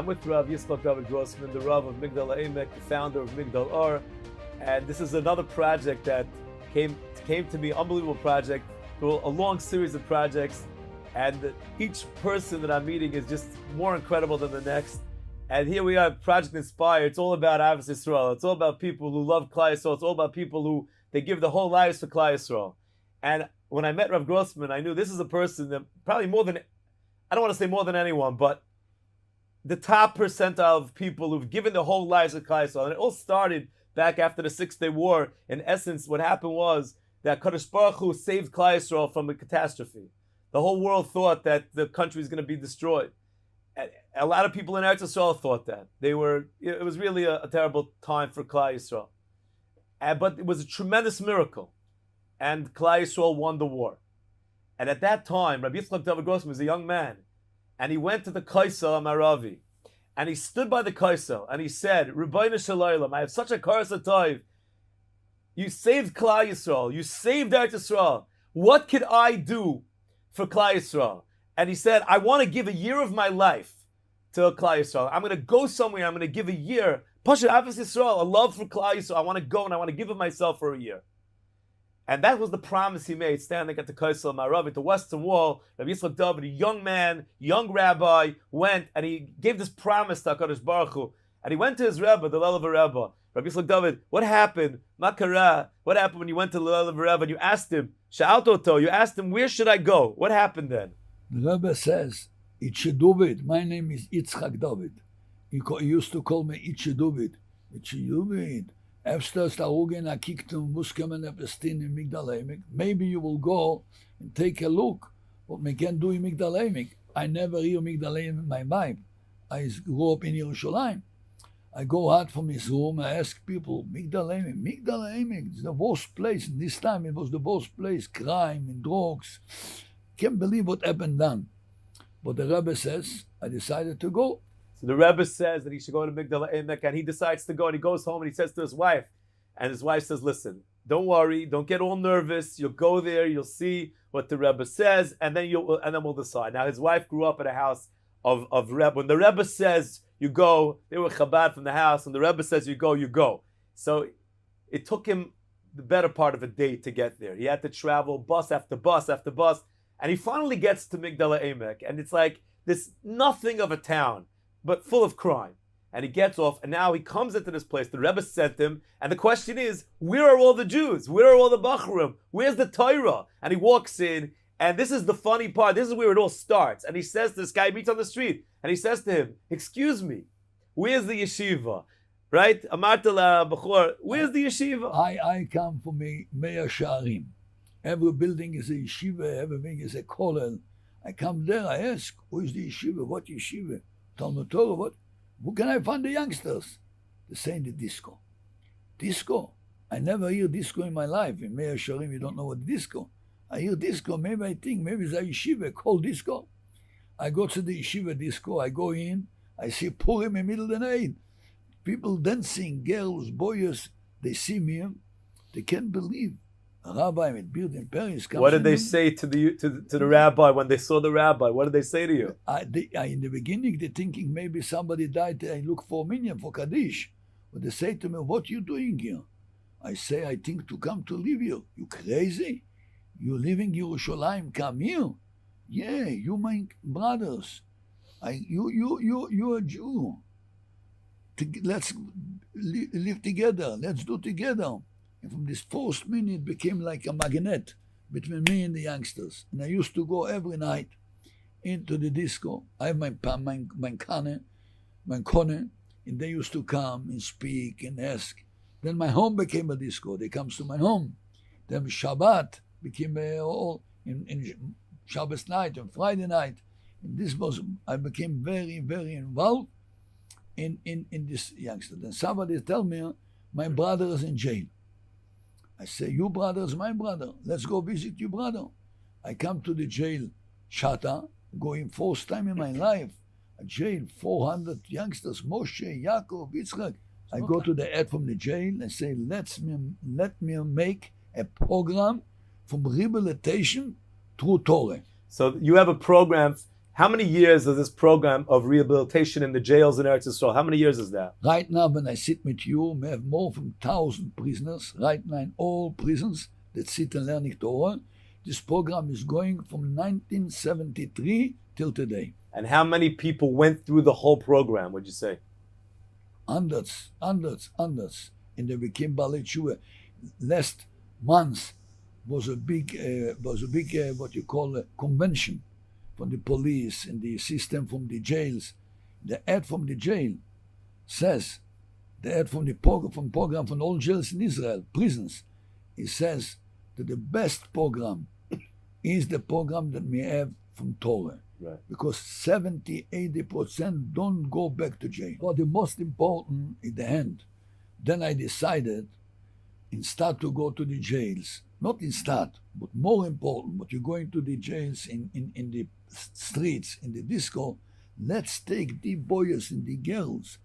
I'm with Rabbi Rabbi Grossman, the Rav of Migdal Ha'emek, the founder of Migdal Or, and this is another project that came to me, unbelievable project, through a long series of projects, and each person that I'm meeting is just more incredible than the next. And here we are, Project Inspire. It's all about Avos Yisrael. It's all about people who love Klal Yisrael. It's all about people who they give their whole lives for Klal Yisrael. And when I met Rabbi Grossman, I knew this is a person that probably more than, I don't want to say more than anyone, but the top percentile of people who've given their whole lives to Klal Yisrael. And it all started back after the 6-Day War. In essence, what happened was that Kadosh Baruch Hu saved Klal Yisrael from a catastrophe. The whole world thought that the country was going to be destroyed. A lot of people in Eretz Yisrael thought that. It was really a terrible time for Klal Yisrael. But it was a tremendous miracle. And Klal Yisrael won the war. And at that time, Rabbi Dovid Grossman was a young man. And he went to the Kaisel Amaravi. And he stood by the Kaisel. And he said, Rebbeinu Shalaylam, I have such a karas hatov. You saved Klal Yisrael. You saved Eretz Yisrael. What could I do for Klal Yisrael? And he said, I want to give a year of my life to Klal Yisrael. I'm going to go somewhere. I'm going to give a year. Pasha Avos Yisrael, a love for Klal Yisrael. I want to go and I want to give it myself for a year. And that was the promise he made, standing at the Kaisel Marav, at the Western Wall. Rabbi Dovid, a young man, young rabbi, went and he gave this promise to HaKadosh Baruch Hu. And he went to his Rebbe, the Lelev Rebbe. Rabbi Dovid, what happened? Makara, what happened when you went to the Lelev Rebbe and you asked him, Sha'altoto, you asked him, where should I go? What happened then? The Rebbe says, Itche Dovid, my name is Yitzchak Dovid. He used to call me Itche Dovid. Itche Dovid. Maybe you will go and take a look what we can do in Migdal Ha'emek. I never hear Migdal Ha'emek in my life. I grew up in Yerushalayim. I go out from his room, I ask people, Migdal Ha'emek is the worst place. In this time it was the worst place, crime and drugs. Can't believe what happened then. But the Rebbe says, I decided to go. So the Rebbe says that he should go to Migdal Ha'emek, and he decides to go, and he goes home and he says to his wife, and his wife says, listen, don't worry, don't get all nervous, you'll go there, you'll see what the Rebbe says, and then we'll decide. Now his wife grew up in a house of Rebbe. When the Rebbe says you go, they were Chabad from the house, and the Rebbe says you go, you go. So it took him the better part of a day to get there. He had to travel bus after bus after bus, and he finally gets to Migdal Ha'emek, and it's like this nothing of a town, but full of crime. And he gets off, and now he comes into this place. The Rebbe sent him, and the question is, where are all the Jews? Where are all the Bachurim? Where's the Torah? And he walks in, and this is the funny part. This is where it all starts. And he says to this guy, he meets on the street, and he says to him, excuse me, where's the yeshiva? Right? Amarta la Bachor, where's the yeshiva? I come from Meir Sha'arim. Every building is a yeshiva, everything is a kollel. I come there, I ask, who is the yeshiva? What yeshiva? Talmud Torah, what? Who can I find the youngsters? They say in the disco. Disco? I never hear disco in my life. In Meir Sharim, you don't know what disco. I hear disco, maybe I think, maybe it's a yeshiva called disco. I go to the yeshiva disco, I go in, I see Purim in the middle of the night. People dancing, girls, boys, they see me, they can't believe. A rabbi with beard in Paris comes. What did they say to the rabbi when they saw the rabbi? What did they say to you? In the beginning, they're thinking maybe somebody died. I look for minyan, for Kaddish. But they say to me, what are you doing here? I say, I think to come to live here. You crazy? You live in Yerushalayim, come here. Yeah, you my brothers. You a Jew. Let's live together. Let's do together. And from this first minute, it became like a magnet between me and the youngsters. And I used to go every night into the disco. I have my kone, and they used to come and speak and ask. Then my home became a disco. They comes to my home. Then Shabbat became all in Shabbos night and Friday night. And I became very, very involved in this youngster. Then somebody tell me, my brother is in jail. I say, your brother is my brother. Let's go visit your brother. I come to the jail, Shata, going first time in my life. A jail, 400 youngsters, Moshe, Yaakov, Yitzchak. I go to the head from the jail and say, let me make a program from rehabilitation through Torah. So you have a program How many years is this program of rehabilitation in the jails in Eretz Yisrael? How many years is that? Right now, when I sit with you, we have more than 1,000 prisoners. Right now, in all prisons that sit and learning Torah. This program is going from 1973 till today. And how many people went through the whole program, would you say? Hundreds. And they became Balei Tshuva. Last month was a big what you call a convention from the police and the system from the jails. The ad from the jail says, the ad from the program from all jails in Israel, prisons, it says that the best program is the program that we have from Torah. Right. Because 70-80% don't go back to jail. But the most important is the end. Then I decided, instead to go to the jails, not instead, but more important, but you're going to the jails in the streets, in the disco, let's take the boys and the girls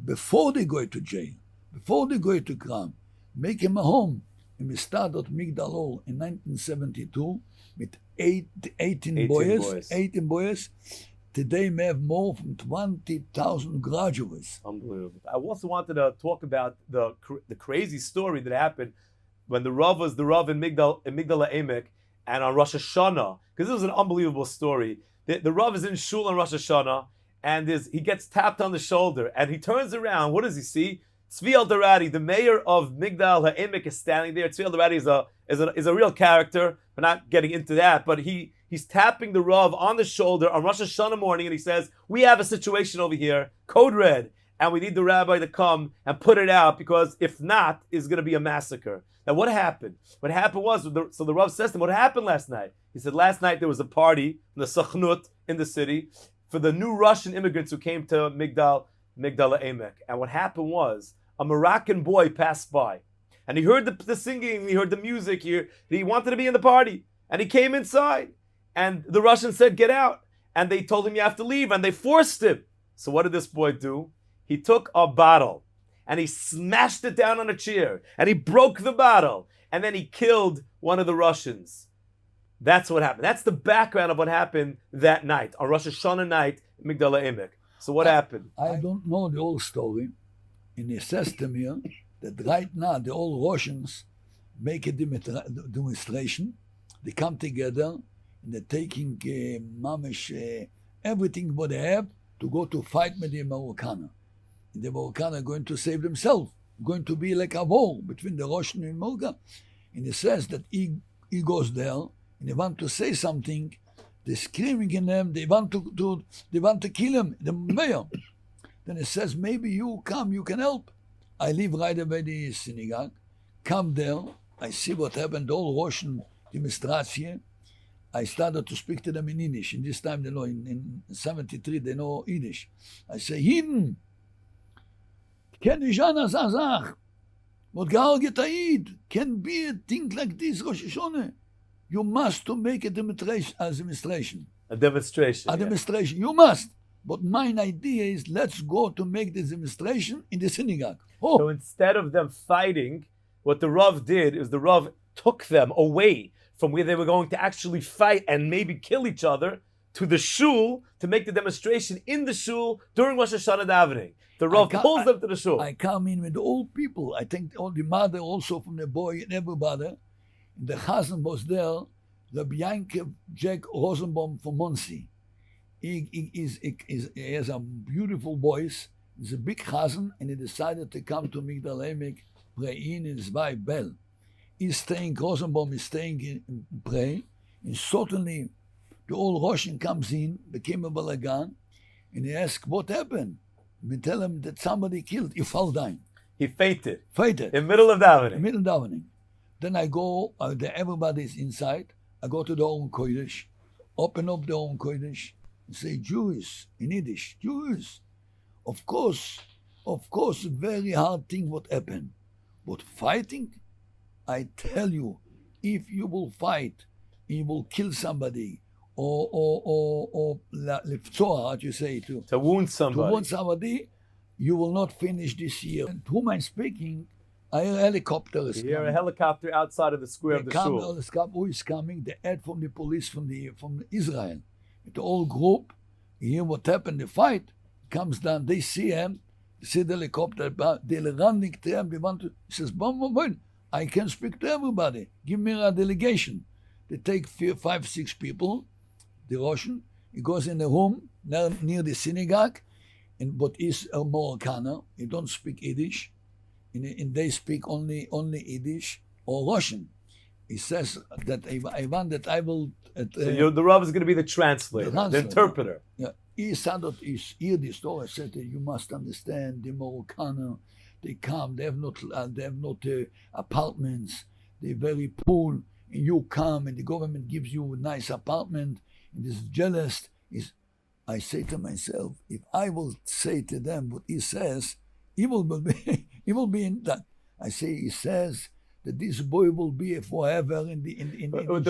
before they go to jail, before they go to crime, make them a home. And we started Migdal Or in 1972 with 18 boys. Today we have more than 20,000 graduates. Unbelievable. I also wanted to talk about the crazy story that happened when the Rav was the Rav in Migdal HaEmek and on Rosh Hashanah, because this was an unbelievable story. The Rav is in Shul on Rosh Hashanah and he gets tapped on the shoulder and he turns around. What does he see? Tzvi Eldaradi, the mayor of Migdal HaEmek, is standing there. Tzvi Eldaradi is a real character. We're not getting into that, but he's tapping the Rav on the shoulder on Rosh Hashanah morning, and he says, "We have a situation over here, code red, and we need the rabbi to come and put it out because if not, it's going to be a massacre." Now, what happened? What happened was, so the Rav says to him, "What happened last night?" He said, "Last night there was a party in the Sachnut in the city for the new Russian immigrants who came to Migdal HaEmek, and what happened was a Moroccan boy passed by." And he heard the singing, he heard the music here. He wanted to be in the party. And he came inside. And the Russians said, "Get out." And they told him, "You have to leave." And they forced him. So what did this boy do? He took a bottle and he smashed it down on a chair. And he broke the bottle. And then he killed one of the Russians. That's what happened. That's the background of what happened that night, on Rosh Hashanah night in Migdal HaEmek. So what happened? I don't know the whole story. In the system here, that right now the old Russians make a demonstration. They come together and they're taking everything what they have to go to fight with the Americans. And the Americans are going to save themselves. Going to be like a war between the Russian and America. And it says that he goes there and they want to say something. They're screaming in them. They want to kill him, the mayor. Then it says, "Maybe you come, you can help." I live right away the synagogue, come there, I see what happened, the whole Russian demonstration. I started to speak to them in Yiddish. In this time, they know, in 73, they know Yiddish. I say, "Yidden, can ich anders sagen? What geharget a Yid? Can be a thing like this, Rosh Hashanah. You must to make a demonstration. A demonstration. A demonstration, you must. But my idea is, let's go to make this demonstration in the synagogue." Oh. So instead of them fighting, what the Rav did is the Rav took them away from where they were going to actually fight and maybe kill each other to the shul to make the demonstration in the shul during Rosh Hashanah davening. The Rav pulls them to the shul. I come in with all people. I think all the mother also from the boy and everybody. And the Chazan was there, Rabbi Yankov Jack Rosenbaum from Monsey. He has a beautiful voice. He's a big chazan, and he decided to come to Migdal HaEmek, pray in his wife Bell. He's staying, Rosenbaum is staying in pray, and suddenly the old Russian comes in, became a balagan, and he asks, "What happened?" We tell him that somebody killed, he fell down. He fainted. Fainted. In middle of davening. In middle of davening. Then I go, everybody's inside, I go to the Oren Kodesh, open up the Oren Kodesh, and say, "Jews," in Yiddish, "Jews." Of course, very hard thing what happened. But fighting, I tell you, if you will fight, you will kill somebody, or how do you say, to wound somebody, you will not finish this year. And whom I'm speaking, I hear a helicopter is coming. You hear a helicopter outside of the square of the shul. Who is coming? The ad from the police from Israel. the whole group, hear what happened, the fight, comes down, they see him, they see the helicopter, they're running to him, they want to, he says, boom, I can speak to everybody, give me a delegation. They take 5, 6 people, the Russian, he goes in a room near the synagogue, but he's a Moroccan, he don't speak Yiddish, and they speak only Yiddish or Russian. He says that I want that I will... so the Rav is going to be the translator, the interpreter. Yeah. He started to hear the story. I said, you must understand, the Moroccan, they come, they have not apartments, they're very poor, and you come and the government gives you a nice apartment, and is jealous. I say to myself, if I will say to them what he says, he will be in that. I say, he says that this boy will be forever what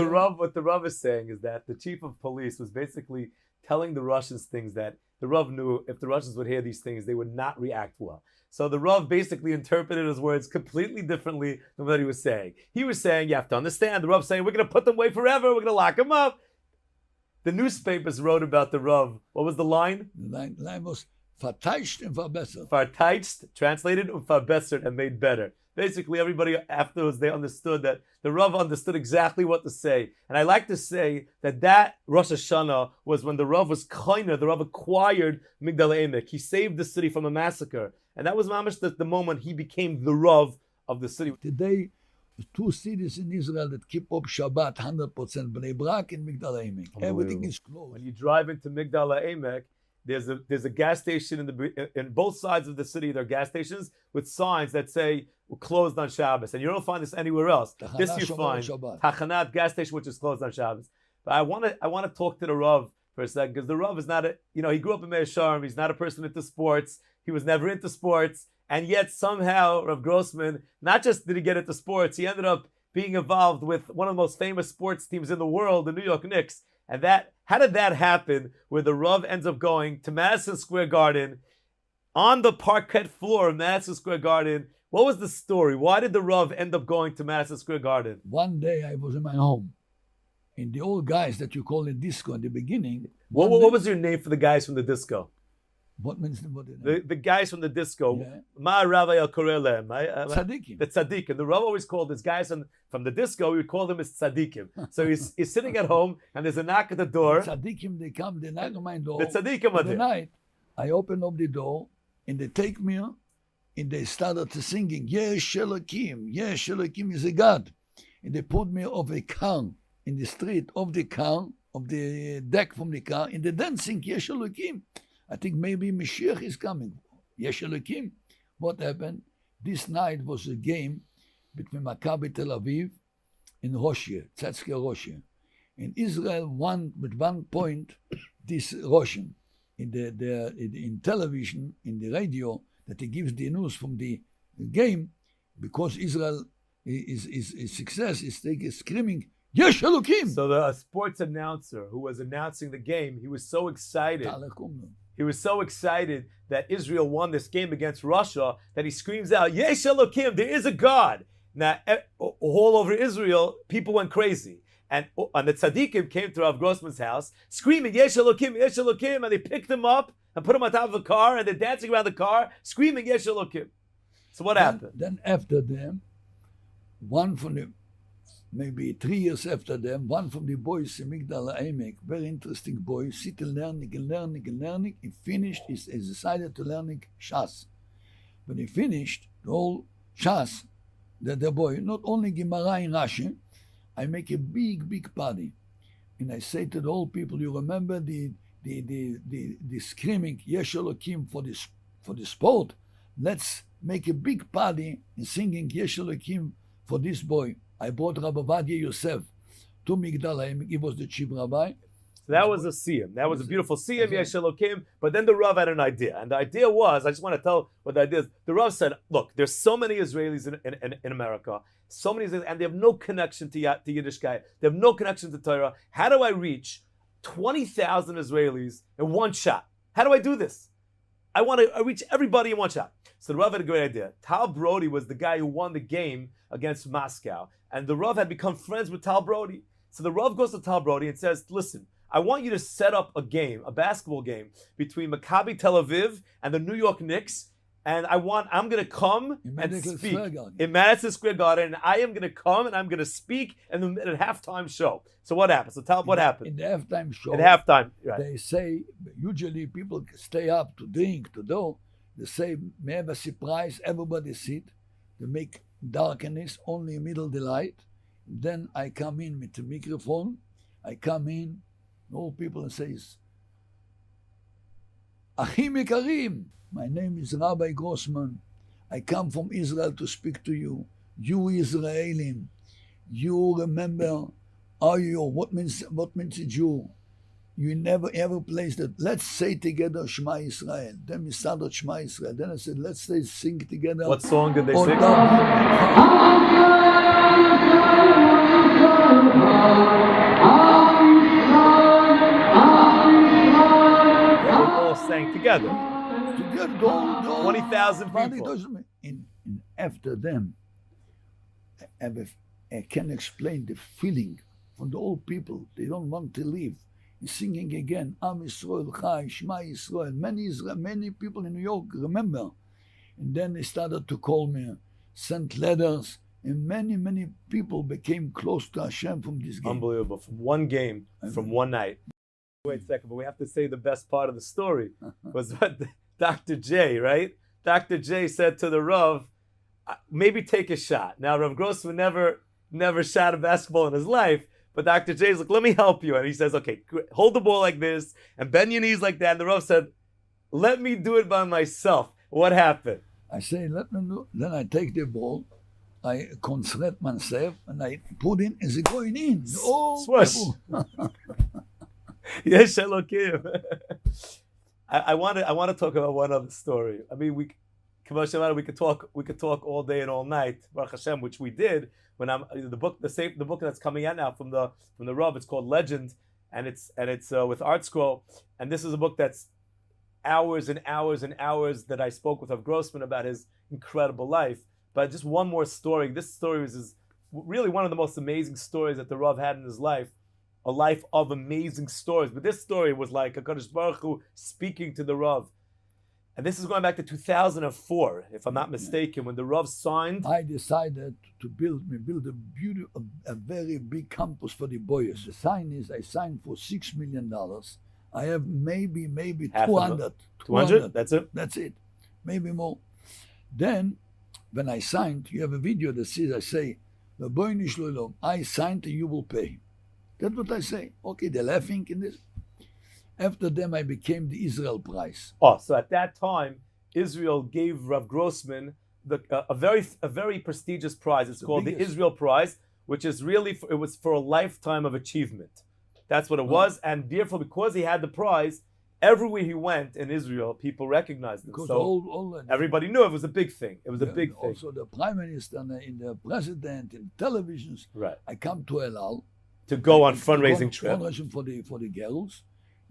the Rav is saying is that the chief of police was basically telling the Russians things that the Rav knew if the Russians would hear these things, they would not react well. So the Rav basically interpreted his words completely differently than what he was saying. He was saying, you have to understand, the Rav saying, we're going to put them away forever, we're going to lock them up. The newspapers wrote about the Rav. What was the line? The line was, verteidigt und verbessert. Verteidigt, translated, und verbessert, and made better. Basically, everybody afterwards, they understood that the Rav understood exactly what to say. And I like to say that Rosh Hashanah was when the Rav was kinder, the Rav acquired Migdal Emek. He saved the city from a massacre. And that was mamish the moment he became the Rav of the city. Today, 2 cities in Israel that keep up Shabbat 100%, Bnei Brak and Migdal Emek. Everything is closed. When you drive into Migdal Emek, there's a gas station in both sides of the city. There are gas stations with signs that say we're closed on Shabbos, and you don't find this anywhere else. This you find Tachanat gas station, which is closed on Shabbos. But I want to talk to the Rav for a second, because the Rav is not he grew up in Meir Sharm. He's not a person into sports. He was never into sports, and yet somehow Rabbi Grossman, not just did he get into sports, he ended up being involved with one of the most famous sports teams in the world, the New York Knicks. And how did that happen, where the Rav ends up going to Madison Square Garden, on the parquet floor of Madison Square Garden? What was the story? Why did the Rav end up going to Madison Square Garden? One day I was in my home, and the old guys that you call in disco in the beginning... What was your name for the guys from the disco? What means the guys from the disco? Ma Rabbi El Korelem. Tzaddikim. The tzaddikim. The Rav always called his guys from the disco, we would call them as tzaddikim. So he's sitting at home, and there's a knock at the door. The tzaddikim, they come, they knock on my door. The tzaddikim are there. The night, I open up the door, and they take me, and they started singing, Yesh Elokim, Yesh Elokim is a God. And they put me off a car, in the street of the car, of the deck from the car, and they dancing Yesh Elokim. I think maybe Mashiach is coming. Yesh Elokim. What happened? This night was a game between Maccabi Tel Aviv and Roshia, Tzatske Roshia. And Israel won with 1 point this Russian. In television, in the radio, that he gives the news from the game, because Israel is success, is screaming, Yesh Elokim! So the sports announcer who was announcing the game, he was so excited. He was so excited that Israel won this game against Russia that he screams out, Yesh Elokim, there is a God. Now, all over Israel, people went crazy. And the tzaddikim came to Rav Grossman's house, screaming, Yesh Elokim, Yesh Elokim, and they picked him up and put him on top of a car, and they're dancing around the car, screaming, Yesh Elokim. So what happened? Then after them, one from the, maybe 3 years after them, one from the boys in Migdal Emek, very interesting boy, sitting learning, he finished, he decided to learn Shas. When he finished the whole Shas, the boy, not only Gemara in Rashi, I make a big party. And I say to the old people, you remember the screaming Yesh Elokim for the sport? Let's make a big party and singing Yesh Elokim for this boy. I brought Rabbi Vadia Yosef to Migdal Emek. He was the chief rabbi. So that was a siyum. That was a beautiful siyum, Yesh Elokim. But then the Rav had an idea. And the idea was, I just want to tell what the idea is. The Rav said, look, there's so many Israelis in America, so many Israelis, and they have no connection to Yiddishkeit. They have no connection to Torah. How do I reach 20,000 Israelis in one shot? How do I do this? I want to reach everybody in one shot. So the Rav had a great idea. Tal Brody was the guy who won the game against Moscow. And the Rav had become friends with Tal Brody. So the Rav goes to Tal Brody and says, listen, I want you to set up a game, a basketball game between Maccabi Tel Aviv and the New York Knicks. And I'm going to come and speak in Madison Square Garden. And I am going to come and I'm going to speak in the halftime show. So what happened? So tell what happened. In the halftime show, right. They say, usually people stay up to drink, to do. They say, may have a surprise, everybody sit. They make darkness, only middle the light. Then I come in with the microphone. I come in, all people say, Achim Ikarim. My name is Rabbi Grossman. I come from Israel to speak to you. You Israelim, you remember, what means a Jew? You never ever placed it. Let's say together Shema Israel. Then we started Shema Israel. Then I said, let's sing together. What song did they sing? They all sang together. 20,000 people. And after them, I can explain the feeling from the old people. They don't want to leave. He's singing again, Am Yisrael Chai, Shema Yisrael. Many people in New York remember. And then they started to call me, sent letters, and many people became close to Hashem from this game. Unbelievable. From one game, from one night. Wait a second, but we have to say the best part of the story was what Dr. J, right? Dr. J said to the Rav, maybe take a shot. Now, Rav Grossman never shot a basketball in his life, but Dr. J's like, let me help you. And he says, okay, hold the ball like this and bend your knees like that. And the Rav said, let me do it by myself. What happened? I say, let me do. Then I take the ball, I concentrate myself, and I put in, is it going in? Oh, swish. Yes, Elokim. I want to talk about one other story. I mean, we could talk all day and all night, Baruch Hashem, which we did when the book that's coming out now from the Rav. It's called Legend, and it's with Art Scroll, and this is a book that's hours and hours and hours that I spoke with Rabbi Grossman about his incredible life. But just one more story. This story is really one of the most amazing stories that the Rav had in his life. A life of amazing stories. But this story was like HaKadosh Baruch Hu speaking to the Rav. And this is going back to 2004, if I'm not mistaken, when the Rav signed. I decided to build a very big campus for the boys. The sign is, I signed for $6 million. I have maybe 200. 200? That's it? That's it. Maybe more. Then, when I signed, you have a video that says, I say, I signed and you will pay. That's what I say. Okay, they're laughing in this. After them, I became the Israel Prize. Oh, so at that time, Israel gave Rav Grossman a very prestigious prize. It's called the Israel Prize, which is really it was for a lifetime of achievement. That's what it was, and therefore, because he had the prize, everywhere he went in Israel, people recognized him. So everybody knew it was a big thing. It was a big thing. Also, the prime minister, in the president, in televisions. Right. I come to El Al to go on fundraising trip. Fundraising for the girls.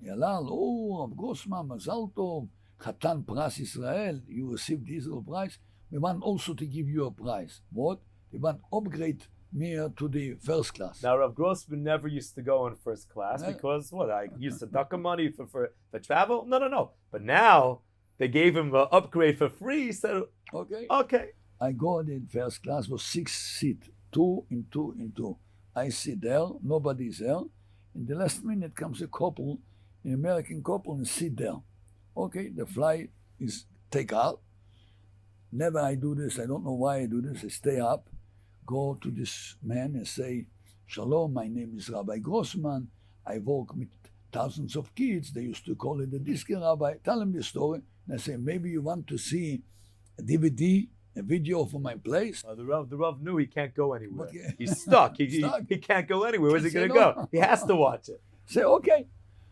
El Al, Rav Grossman, Mazal Tov, Chatan Pras Israel. You received the Israel Prize. We want also to give you a prize. What? They want upgrade me to the first class. Now, Rav Grossman never used to go in first class because I used to duck him money for travel. No. But now they gave him an upgrade for free. He said, okay. I go in first class, was 6 seats, 2 in 2 in 2. I sit there, nobody's there. In the last minute comes a couple, an American couple, and sit there. Okay, the flight is take out. Never I do this. I don't know why I do this. I stay up, go to this man and say, Shalom, my name is Rabbi Grossman. I work with thousands of kids. They used to call it the disc rabbi. Tell him the story. And I say, maybe you want to see a DVD, a video from my place. The Rav knew he can't go anywhere. He's stuck. He can't go anywhere. Where's he going to go? He has to watch it. Say, okay.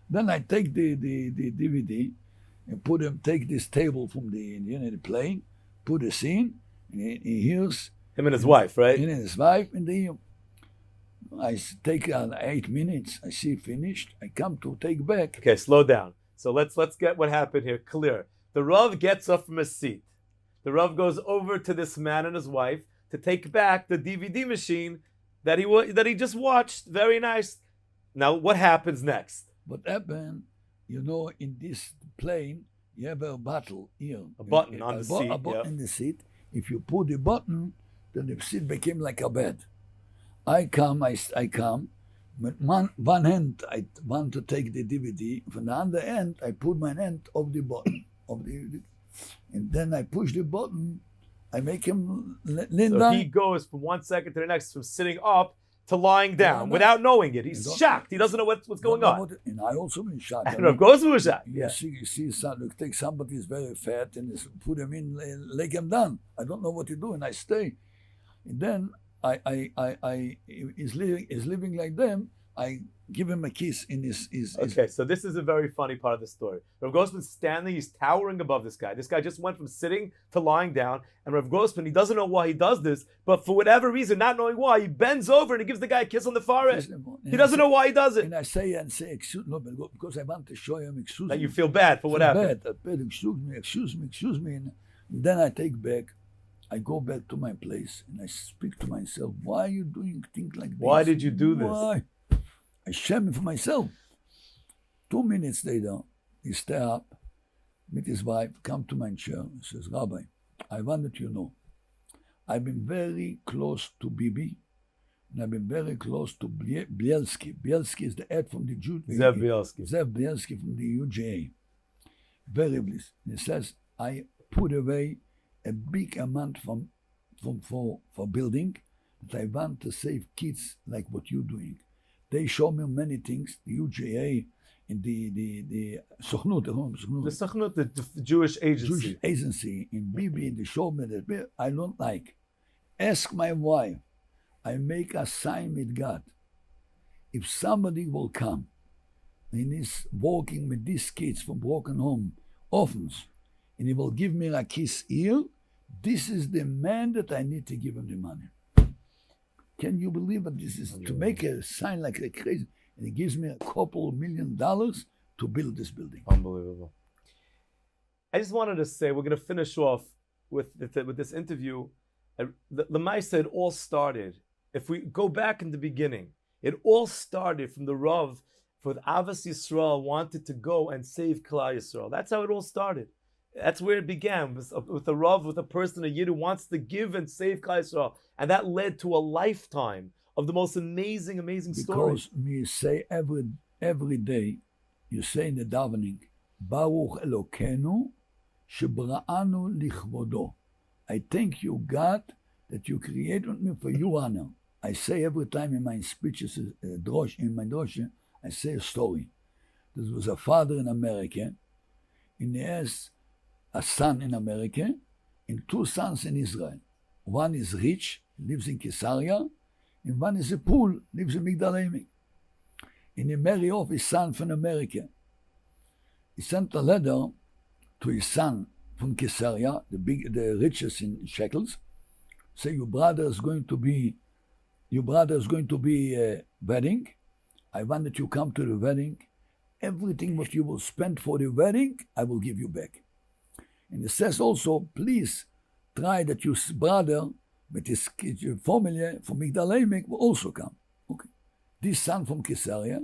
Then I take the DVD and take this table from the plane, put a scene, and he hears him and his wife, right? Him and his wife, and I take 8 minutes. I see finished. I come to take back. Okay, slow down. So let's get what happened here clear. The Rav gets up from his seat. The Rav goes over to this man and his wife to take back the DVD machine that he just watched. Very nice. Now, what happens next? What happened, in this plane, you have a bottle here. A button on the seat. A button in the seat. If you pull the button, then the seat became like a bed. I come. With one hand, I want to take the DVD. From the other hand, I put my hand of the button. And then I push the button. I make him lean down. So he goes from 1 second to the next, from sitting up to lying down without knowing it. He's shocked. He doesn't know what's going on. And I also been shocked. And Rabbi Grossman was shocked. You see, take somebody who's very fat and put him in, leg him down. I don't know what to do, and I stay. And then he's living like them. I give him a kiss in his. Okay, so this is a very funny part of the story. Rav Grossman's standing, he's towering above this guy. This guy just went from sitting to lying down, and Rav Grossman, he doesn't know why he does this, but for whatever reason, not knowing why, he bends over and he gives the guy a kiss on the forehead. He doesn't know why he does it. And I say, excuse me, because I want to show him, excuse me. That you feel bad for what happened. Bad, excuse me. And then I take back. I go back to my place and I speak to myself, why are you doing things like this? Why did you do this? Why? I shame for myself. 2 minutes later, he stay up, meet his wife, come to my chair, and says, Rabbi, I wanted to know, I've been very close to Bibi, and I've been very close to Bielski. Bielski is the head from the Jew. Zev Bielski. Zev Bielski from the UJA. Very bliss. And he says, I put away a big amount for building, that I want to save kids like what you're doing. They show me many things, the UJA and the Sochnut, the Jewish agency. Jewish agency in Bibi, they show me that I don't like. Ask my wife. I make a sign with God. If somebody will come and is walking with these kids from broken home, orphans, and he will give me a kiss here, this is the man that I need to give him the money. Can you believe it? This is to make a sign like a crazy, and he gives me a couple $1 million to build this building. Unbelievable. I just wanted to say, we're going to finish off with this interview. The Maisa, it all started. If we go back in the beginning, it all started from the Rav for Avos Yisrael wanted to go and save Klal Yisrael. That's how it all started. That's where it began, with a Rav, with a person, a Yid who wants to give and save Klal Yisrael. And that led to a lifetime of the most amazing stories. Because we say every day, you say in the davening, Baruch Elokeinu shebra'anu lichvodo. I thank you, God, that you created me for your honor. I say every time in my speeches, in my drosha, I say a story. There was a father in America, and he has a son in America and 2 sons in Israel. One is rich, lives in Caesarea, and one is a poor, lives in Migdal Emek. And he married off his son from America. He sent a letter to his son from Caesarea, the richest in shekels, say your brother is going to be a wedding. I want that you come to the wedding. Everything what you will spend for the wedding, I will give you back. And it says also, please try that your brother with his family from Migdal Emek will also come. Okay. This son from Caesarea,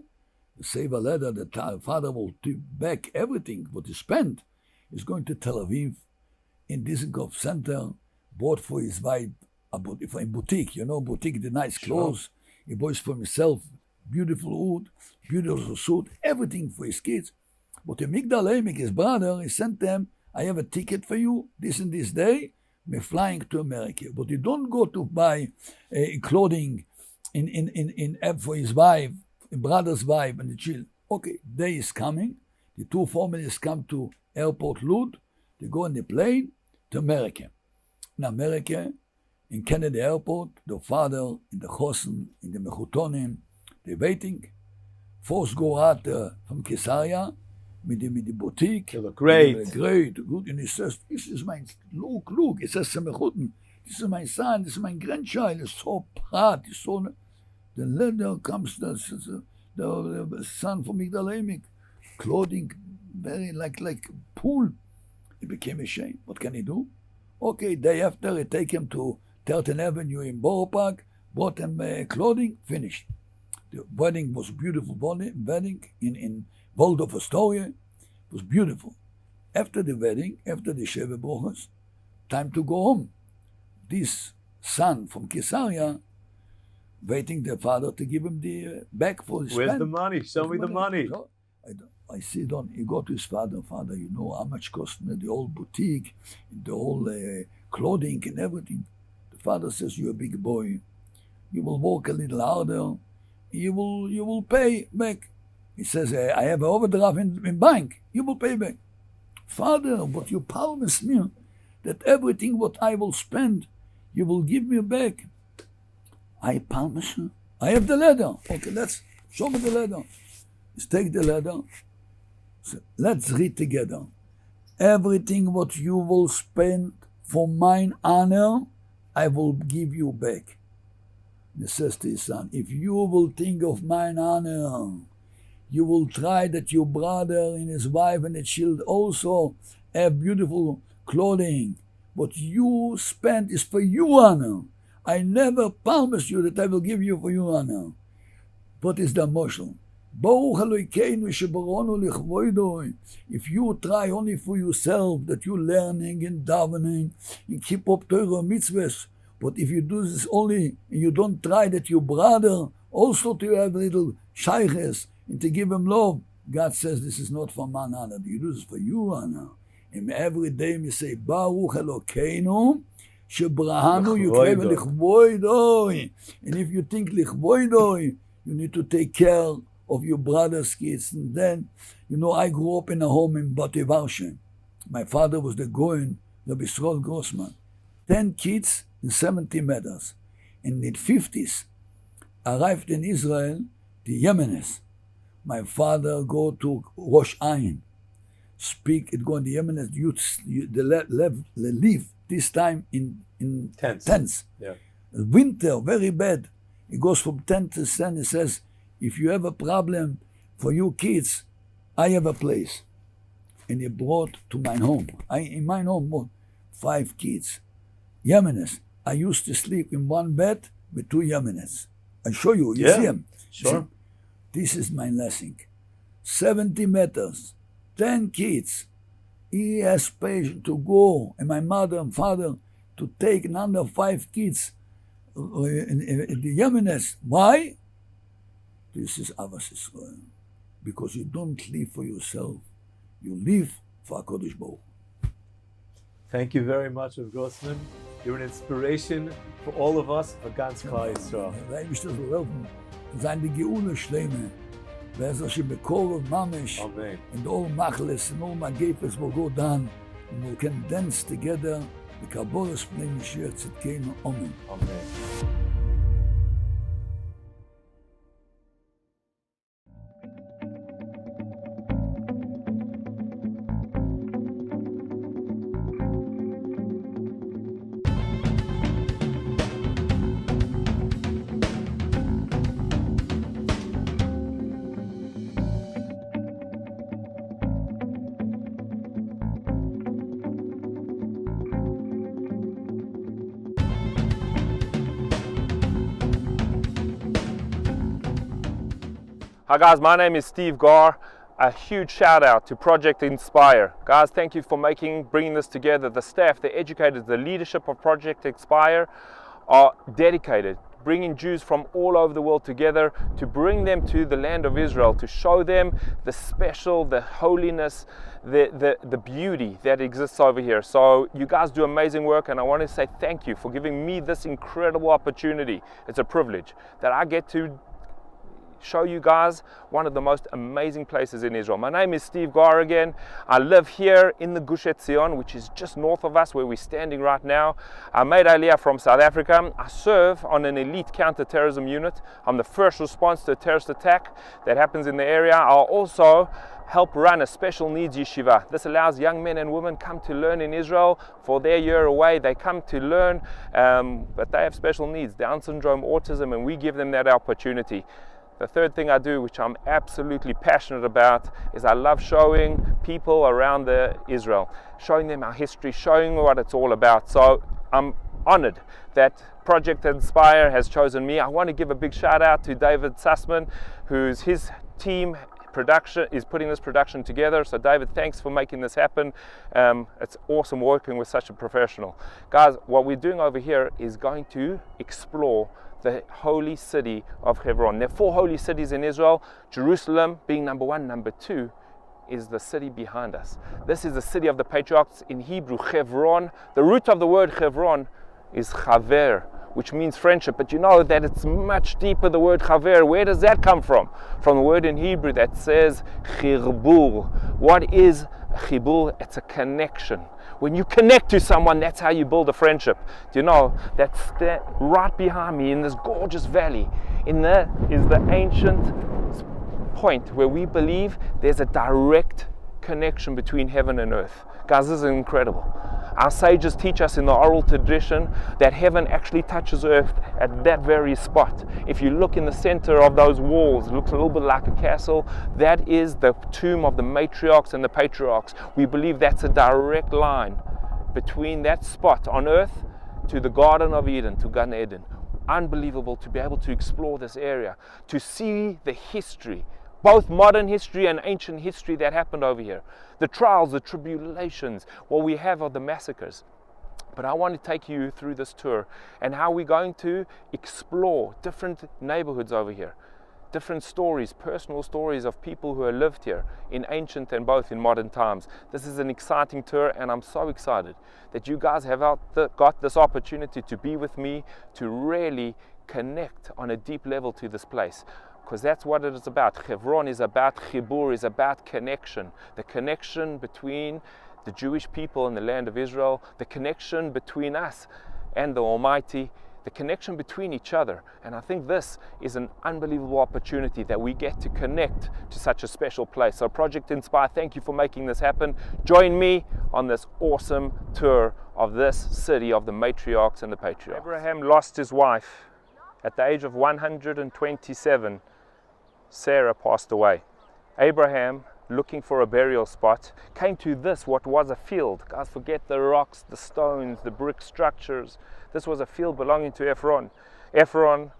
save a letter that father will take back everything what he spent. He's going to Tel Aviv in Dizengoff Center, bought for his wife a boutique, boutique, the nice clothes. He bought for himself beautiful wood, beautiful suit, everything for his kids. But in Migdal Emek, his brother, he sent them, I have a ticket for you, this and this day, we're flying to America. But you don't go to buy clothing for his wife, brother's wife, and the children. Okay, day is coming. The 2 families come to airport Lud. They go on the plane to America. In America, in Kennedy Airport, the father in the Chosen, in the Mechutonim, they're waiting. First go out from Caesarea, with the boutique. They look great. Good. And he says, this is my, look. He says, this is my son, this is my grandchild. He's so proud. The letter comes, the son from Migdal Emek, clothing, very like pool. He became ashamed. What can he do? Okay, day after, he take him to 13th Avenue in Borough Park, bought him clothing, finished. The wedding was a beautiful wedding in Waldorf Astoria. It was beautiful. After the wedding, after the Sheva Brochos, time to go home. This son from Caesarea waiting the father to give him the back for his Where's spend. the money? Show me the money. So I sit on, he go to his father, Father, you know how much cost me the whole boutique, the whole clothing and everything. The father says, you're a big boy. You will work a little harder. You will pay back. He says, I have an overdraft in bank. You will pay back. Father, but you promise me that everything what I will spend, you will give me back. I promise you. I have the letter. Okay, let's show me the letter. Let's take the letter. So let's read together. Everything what you will spend for mine honor, I will give you back. He says to his son, if you will think of mine honor, you will try that your brother and his wife and the child also have beautiful clothing. What you spend is for you honor. I never promise you that I will give you for you honor. What is the emotion? If you try only for yourself, that you learning and davening and keep up Torah mitzvahs, but if you do this only and you don't try that your brother also to have little shayches and to give him love, God says this is not for man honor. You do this for you honor. And every day we say Baruch Elokeinu shebrahanu yukrev lichvoidoi. And if you think lichvoidoi, you need to take care of your brother's kids. And then, you know, I grew up in a home in Bativarshe. My father was the Goyen, Rabbi Grossman. 10 kids in 70 meters. In the 50s, arrived in Israel, the Yemenis. My father go to Rosh Ayin, speak, it go in the Yemenis, they live this time in tents. Yeah. Winter, very bad. He goes from tent to tent, he says, if you have a problem for you kids, I have a place. And he brought to my home. In my home, 5 kids. Yemenis. I used to sleep in one bed with 2 Yemenis. I show you, you see them. Sure. See? This is my lesson. 70 meters, 10 kids. He has patience to go, and my mother and father, to take another 5 kids in the Yemenis. Why? This is Avas Israel. Because you don't live for yourself. You live for HaKadosh Baruch Hu. Thank you very much, Rabbi Grossman. You're an inspiration for all of us, for ganz Klal Yisrael. Weil ich das so helfen, sein die Geule Schleime. Wer sich in Bekorov Mamish, Amen. and all Machles and all Magefes will go down, and we can dance together. The Kabbalas Pnei Mashiach Tzidkeinu. Amen. Amen. Hi guys, my name is Steve Gar. A huge shout out to Project Inspire. Guys, thank you for bringing this together. The staff, the educators, the leadership of Project Inspire are dedicated, bringing Jews from all over the world together to bring them to the land of Israel, to show them the special, the holiness, the beauty that exists over here. So you guys do amazing work, and I want to say thank you for giving me this incredible opportunity. It's a privilege that I get to show you guys one of the most amazing places in Israel. My name is Steve Gar again. I live here in the Gush Etzion, which is just north of us where we're standing right now. I made Aliyah from South Africa. I serve on an elite counter-terrorism unit. I'm the first response to a terrorist attack that happens in the area. I'll also help run a special needs yeshiva. This allows young men and women come to learn in Israel for their year away. They come to learn, but they have special needs, Down syndrome, autism, and we give them that opportunity. The third thing I do, which I'm absolutely passionate about, is I love showing people around Israel, showing them our history, showing what it's all about. So I'm honored that Project Inspire has chosen me. I want to give a big shout out to David Sussman, his team production is putting this production together. So David, thanks for making this happen. It's awesome working with such a professional. Guys, what we're doing over here is going to explore the holy city of Hebron. There are 4 holy cities in Israel, Jerusalem being number 1. Number 2 is the city behind us. This is the city of the patriarchs, in Hebrew, Hebron. The root of the word Hebron is chaver, which means friendship. But you know that it's much deeper, the word chaver. Where does that come from? From the word in Hebrew that says chirbur. What is chibur? It's a connection. When you connect to someone, that's how you build a friendship. Do you know that's right behind me in this gorgeous valley? In there is the ancient point where we believe there's a direct connection between heaven and earth. Guys, this is incredible. Our sages teach us in the oral tradition that heaven actually touches earth at that very spot. If you look in the center of those walls, it looks a little bit like a castle. That is the tomb of the matriarchs and the patriarchs. We believe that's a direct line between that spot on earth to the Garden of Eden, to Gan Eden. Unbelievable to be able to explore this area, to see the history, both modern history and ancient history that happened over here. The trials, the tribulations, what we have are the massacres. But I want to take you through this tour and how we're going to explore different neighborhoods over here. Different stories, personal stories of people who have lived here in ancient and both in modern times. This is an exciting tour, and I'm so excited that you guys have got this opportunity to be with me, to really connect on a deep level to this place. Because that's what it is about. Hebron is about chibur, is about connection. The connection between the Jewish people and the land of Israel, the connection between us and the Almighty, the connection between each other. And I think this is an unbelievable opportunity that we get to connect to such a special place. So Project Inspire, thank you for making this happen. Join me on this awesome tour of this city of the matriarchs and the patriarchs. Abraham lost his wife at the age of 127. Sarah passed away. Abraham, looking for a burial spot, came to this, what was a field. Guys, forget the rocks, the stones, the brick structures. This was a field belonging to Ephron. Ephron,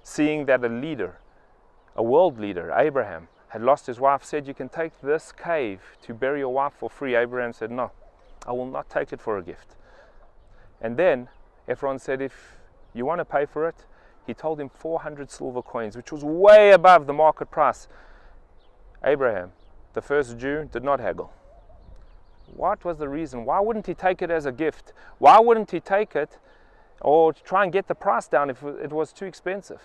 seeing that a leader, a world leader, Abraham, had lost his wife, said, you can take this cave to bury your wife for free. Abraham said, no, I will not take it for a gift. And then Ephron said, if you want to pay for it, he told him 400 silver coins, which was way above the market price. Abraham, the first Jew, did not haggle. What was the reason? Why wouldn't he take it as a gift? Why wouldn't he take it or try and get the price down if it was too expensive?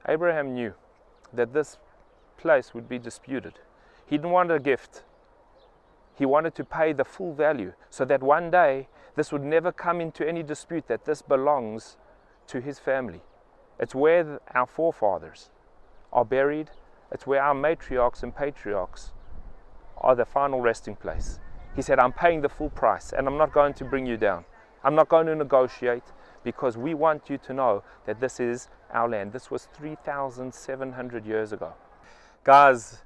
Abraham knew that this place would be disputed. He didn't want a gift. He wanted to pay the full value so that one day this would never come into any dispute, that this belongs to his family. It's where our forefathers are buried. It's where our matriarchs and patriarchs are the final resting place. He said, I'm paying the full price and I'm not going to bring you down. I'm not going to negotiate, because we want you to know that this is our land. This was 3,700 years ago. Guys,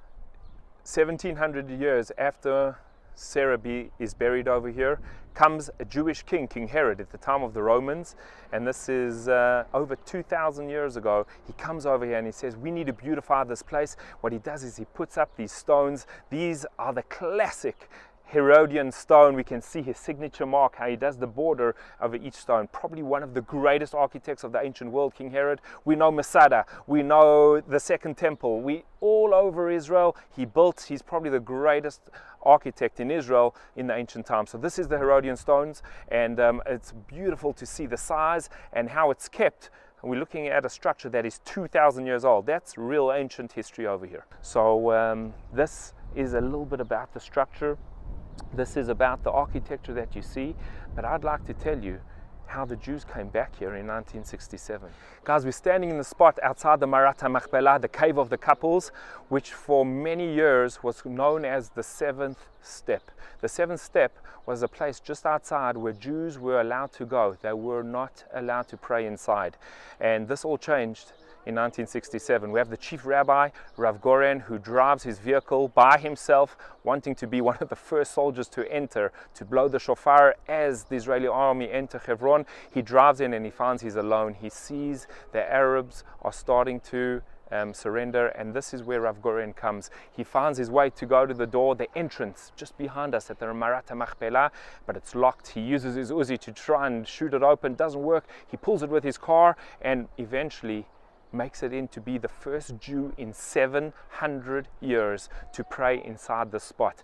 1,700 years after Sarah is buried over here, comes a Jewish king, King Herod, at the time of the Romans, and this is over 2,000 years ago. He comes over here and he says, we need to beautify this place. What he does is he puts up these stones. These are the classic Herodian stone. We can see his signature mark, how he does the border over each stone. Probably one of the greatest architects of the ancient world, King Herod. We know Masada, we know the Second Temple. All over Israel, he's probably the greatest architect in Israel in the ancient times. So this is the Herodian stones, and it's beautiful to see the size and how it's kept. And we're looking at a structure that is 2,000 years old. That's real ancient history over here. So this is a little bit about the structure. This is about the architecture that you see, but I'd like to tell you how the Jews came back here in 1967. Guys, we're standing in the spot outside the Marat HaMachpelah, the Cave of the Couples, which for many years was known as the Seventh Step. The Seventh Step was a place just outside where Jews were allowed to go. They were not allowed to pray inside. And this all changed in 1967. We have the chief rabbi, Rav Goren, who drives his vehicle by himself, wanting to be one of the first soldiers to enter, to blow the shofar as the Israeli army enter Hebron. He drives in and he finds he's alone. He sees the Arabs are starting to surrender, and this is where Rav Goren comes. He finds his way to go to the door, the entrance just behind us at the Marat HaMachpelah, but it's locked. He uses his Uzi to try and shoot it open, doesn't work. He pulls it with his car and eventually makes it in to be the first Jew in 700 years to pray inside the spot.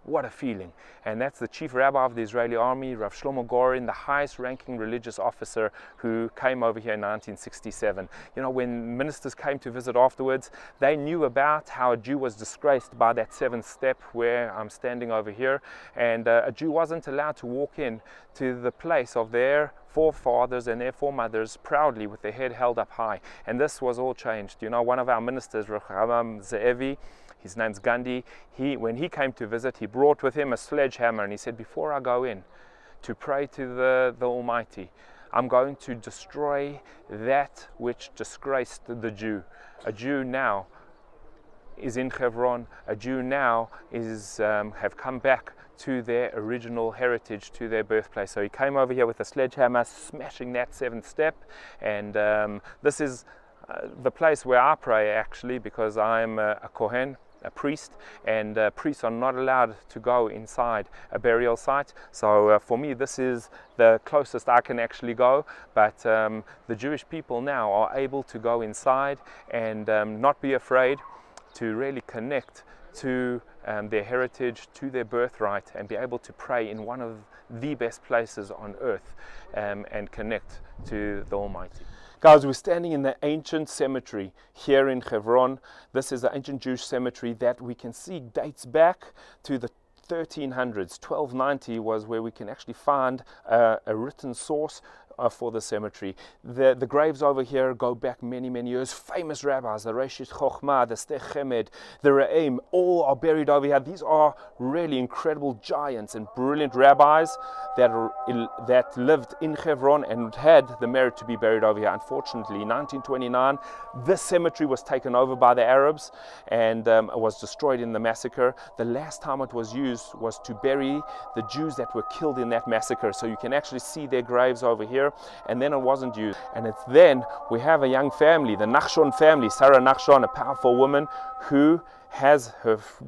What a feeling. And that's the chief rabbi of the Israeli army, Rav Shlomo Goren, the highest ranking religious officer who came over here in 1967. You know, when ministers came to visit afterwards, they knew about how a Jew was disgraced by that seventh step where I'm standing over here, and a Jew wasn't allowed to walk in to the place of their forefathers and their foremothers proudly with their head held up high. And this was all changed. You know, one of our ministers, Rechavam Ze'evi, his name's Gandhi, when he came to visit, he brought with him a sledgehammer, and he said, before I go in to pray to the Almighty, I'm going to destroy that which disgraced the Jew. A Jew now is in Hebron. A Jew now is have come back to their original heritage, to their birthplace. So he came over here with a sledgehammer, smashing that seventh step, and this is the place where I pray, actually, because I'm a Kohen, a priest, and priests are not allowed to go inside a burial site. So for me, this is the closest I can actually go. But the Jewish people now are able to go inside and not be afraid to really connect to their heritage, to their birthright, and be able to pray in one of the best places on earth and connect to the Almighty. Guys, we're standing in the ancient cemetery here in Hebron. This is the ancient Jewish cemetery that we can see dates back to the 1300s. 1290 was where we can actually find a written source for the cemetery. The graves over here go back many, many years. Famous rabbis, the Reshit Chochmah, the Stech Chemed, the Re'im, all are buried over here. These are really incredible giants and brilliant rabbis that lived in Hebron and had the merit to be buried over here. Unfortunately, in 1929, this cemetery was taken over by the Arabs and was destroyed in the massacre. The last time it was used was to bury the Jews that were killed in that massacre. So you can actually see their graves over here. And then it wasn't used. And it's then we have a young family, the Nachshon family, Sarah Nachshon, a powerful woman who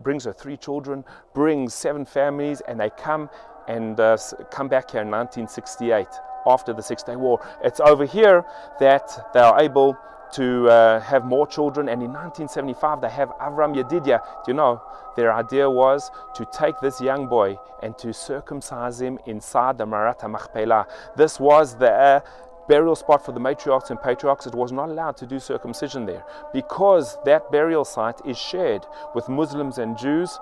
brings her 3 children, brings 7 families, and they come back here in 1968 after the 6-Day War. It's over here that they are able to have more children, and in 1975 they have Avraham Yedidia. Do you know, their idea was to take this young boy and to circumcise him inside the Marat HaMachpelah. This was the burial spot for the matriarchs and patriarchs. It was not allowed to do circumcision there because that burial site is shared with Muslims and Jews.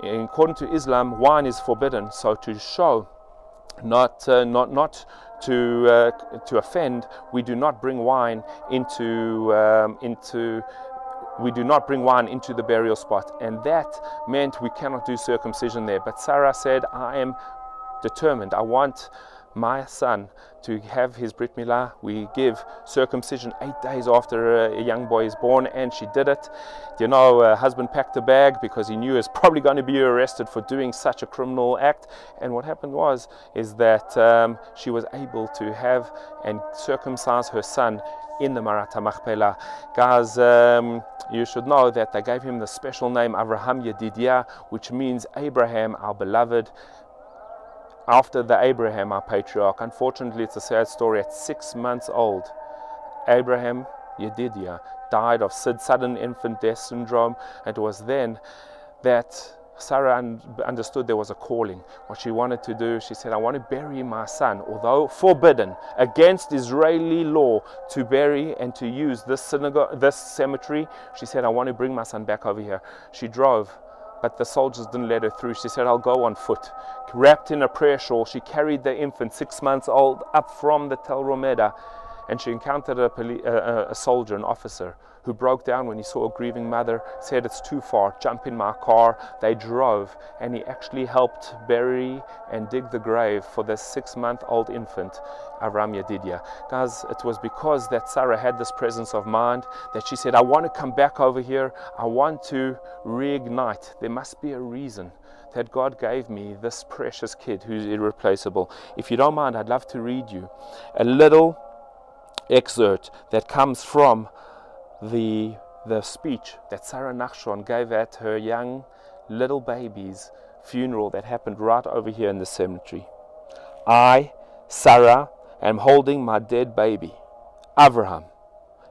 According to Islam, wine is forbidden. So to show not to offend, we do not bring wine into the burial spot, and that meant we cannot do circumcision there. But Sarah said, I am determined. I want my son to have his Brit Milah. We give circumcision 8 days after a young boy is born, and she did it. You know, her husband packed a bag because he knew he was probably going to be arrested for doing such a criminal act. And what happened is that she was able to have and circumcise her son in the Marat HaMachpelah. Guys, you should know that they gave him the special name Avraham Yedidia, which means Abraham, our beloved. After the Abraham, our patriarch. Unfortunately, it's a sad story. At 6 months old, Abraham Yedidia died of sudden infant death syndrome. And it was then that Sarah understood there was a calling. What she wanted to do, she said, I want to bury my son, although forbidden against Israeli law to bury and to use this synagogue, this cemetery. She said, I want to bring my son back over here. She drove, but the soldiers didn't let her through. She said, I'll go on foot. Wrapped in a prayer shawl, she carried the infant, 6 months old, up from the Tel Rumeida. and she encountered a soldier, an officer, who broke down when he saw a grieving mother, said, "It's too far, jump in my car." They drove, and he actually helped bury and dig the grave for this 6-month-old infant, Avraham Yedidia. Guys, it was because that Sarah had this presence of mind that she said, "I want to come back over here. I want to reignite. There must be a reason that God gave me this precious kid who's irreplaceable." If you don't mind, I'd love to read you a little excerpt that comes from the speech that Sarah Nachshon gave at her young little baby's funeral that happened right over here in the cemetery. "I, Sarah, am holding my dead baby, Avraham,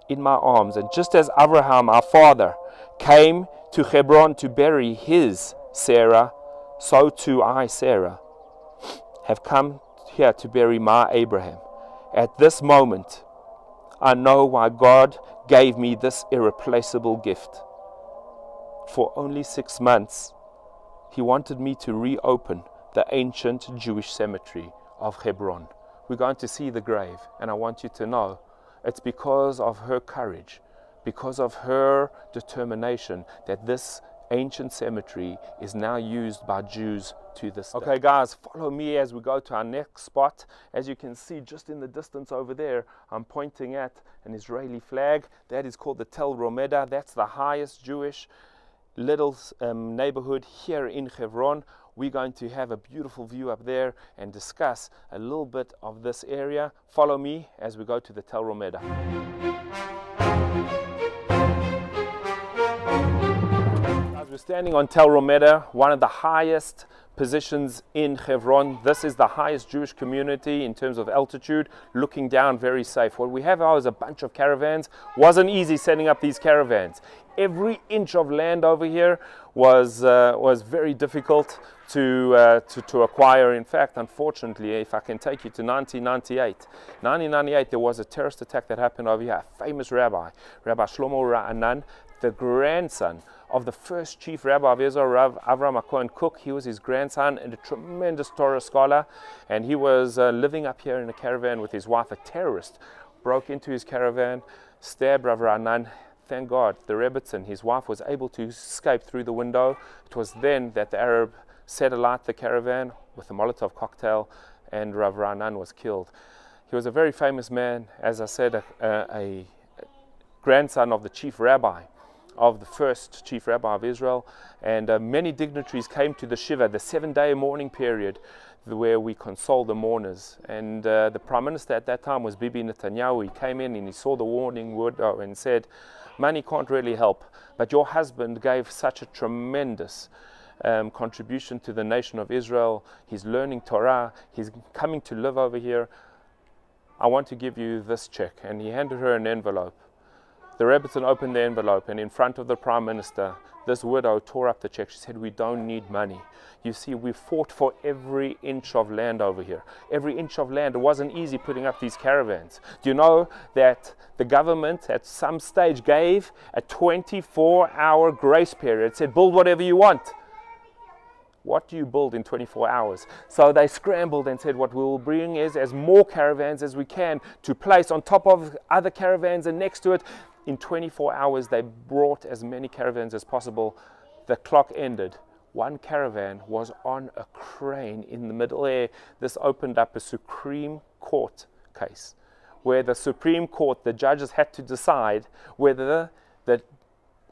in my arms, and just as Avraham, our father, came to Hebron to bury his Sarah, so too I, Sarah, have come here to bury my Abraham. At this moment, I know why God gave me this irreplaceable gift. For only 6 months, He wanted me to reopen the ancient Jewish cemetery of Hebron." We're going to see the grave, and I want you to know it's because of her courage, because of her determination, that this ancient cemetery is now used by Jews to this day. Okay guys, follow me as we go to our next spot. As you can see just in the distance over there, I'm pointing at an Israeli flag. That is called the Tel Rumeida. That's the highest Jewish little neighborhood here in Hebron. We're going to have a beautiful view up there and discuss a little bit of this area. Follow me as we go to the Tel Rumeida. We're standing on Tel Rumeida, one of the highest positions in Hebron. This is the highest Jewish community in terms of altitude, looking down, very safe. What we have now is a bunch of caravans. Wasn't easy setting up these caravans. Every inch of land over here was very difficult to acquire. In fact, unfortunately, if I can take you to 1998, there was a terrorist attack that happened over here. A famous rabbi, Rabbi Shlomo Ra'anan, the grandson of the first chief rabbi of Israel, Rav Avraham Cohen Cook. He was his grandson and a tremendous Torah scholar, and he was living up here in a caravan with his wife. A terrorist broke into his caravan, stabbed Rav Ra'anan. Thank God, the Rebbitzin, his wife, was able to escape through the window. It was then that the Arab set alight the caravan with a Molotov cocktail, and Rav Ra'anan was killed. He was a very famous man, as I said, a grandson of the chief rabbi, of the first chief rabbi of Israel, and many dignitaries came to the Shiva, the 7-day mourning period, where we console the mourners. And the Prime Minister at that time was Bibi Netanyahu. He came in and he saw the mourning widow and said, "Money can't really help, but your husband gave such a tremendous contribution to the nation of Israel. He's learning Torah, he's coming to live over here. I want to give you this check." And he handed her an envelope. The Rebbitzin opened the envelope, and in front of the Prime Minister, this widow tore up the check. She said, "We don't need money. You see, we fought for every inch of land over here. Every inch of land. It wasn't easy putting up these caravans. Do you know that the government at some stage gave a 24-hour grace period? It said, build whatever you want." What do you build in 24 hours? So they scrambled and said, what we will bring is as more caravans as we can to place on top of other caravans and next to it. In 24 hours, they brought as many caravans as possible. The clock ended. One caravan was on a crane in the middle air. This opened up a Supreme Court case, where the Supreme Court, the judges had to decide whether the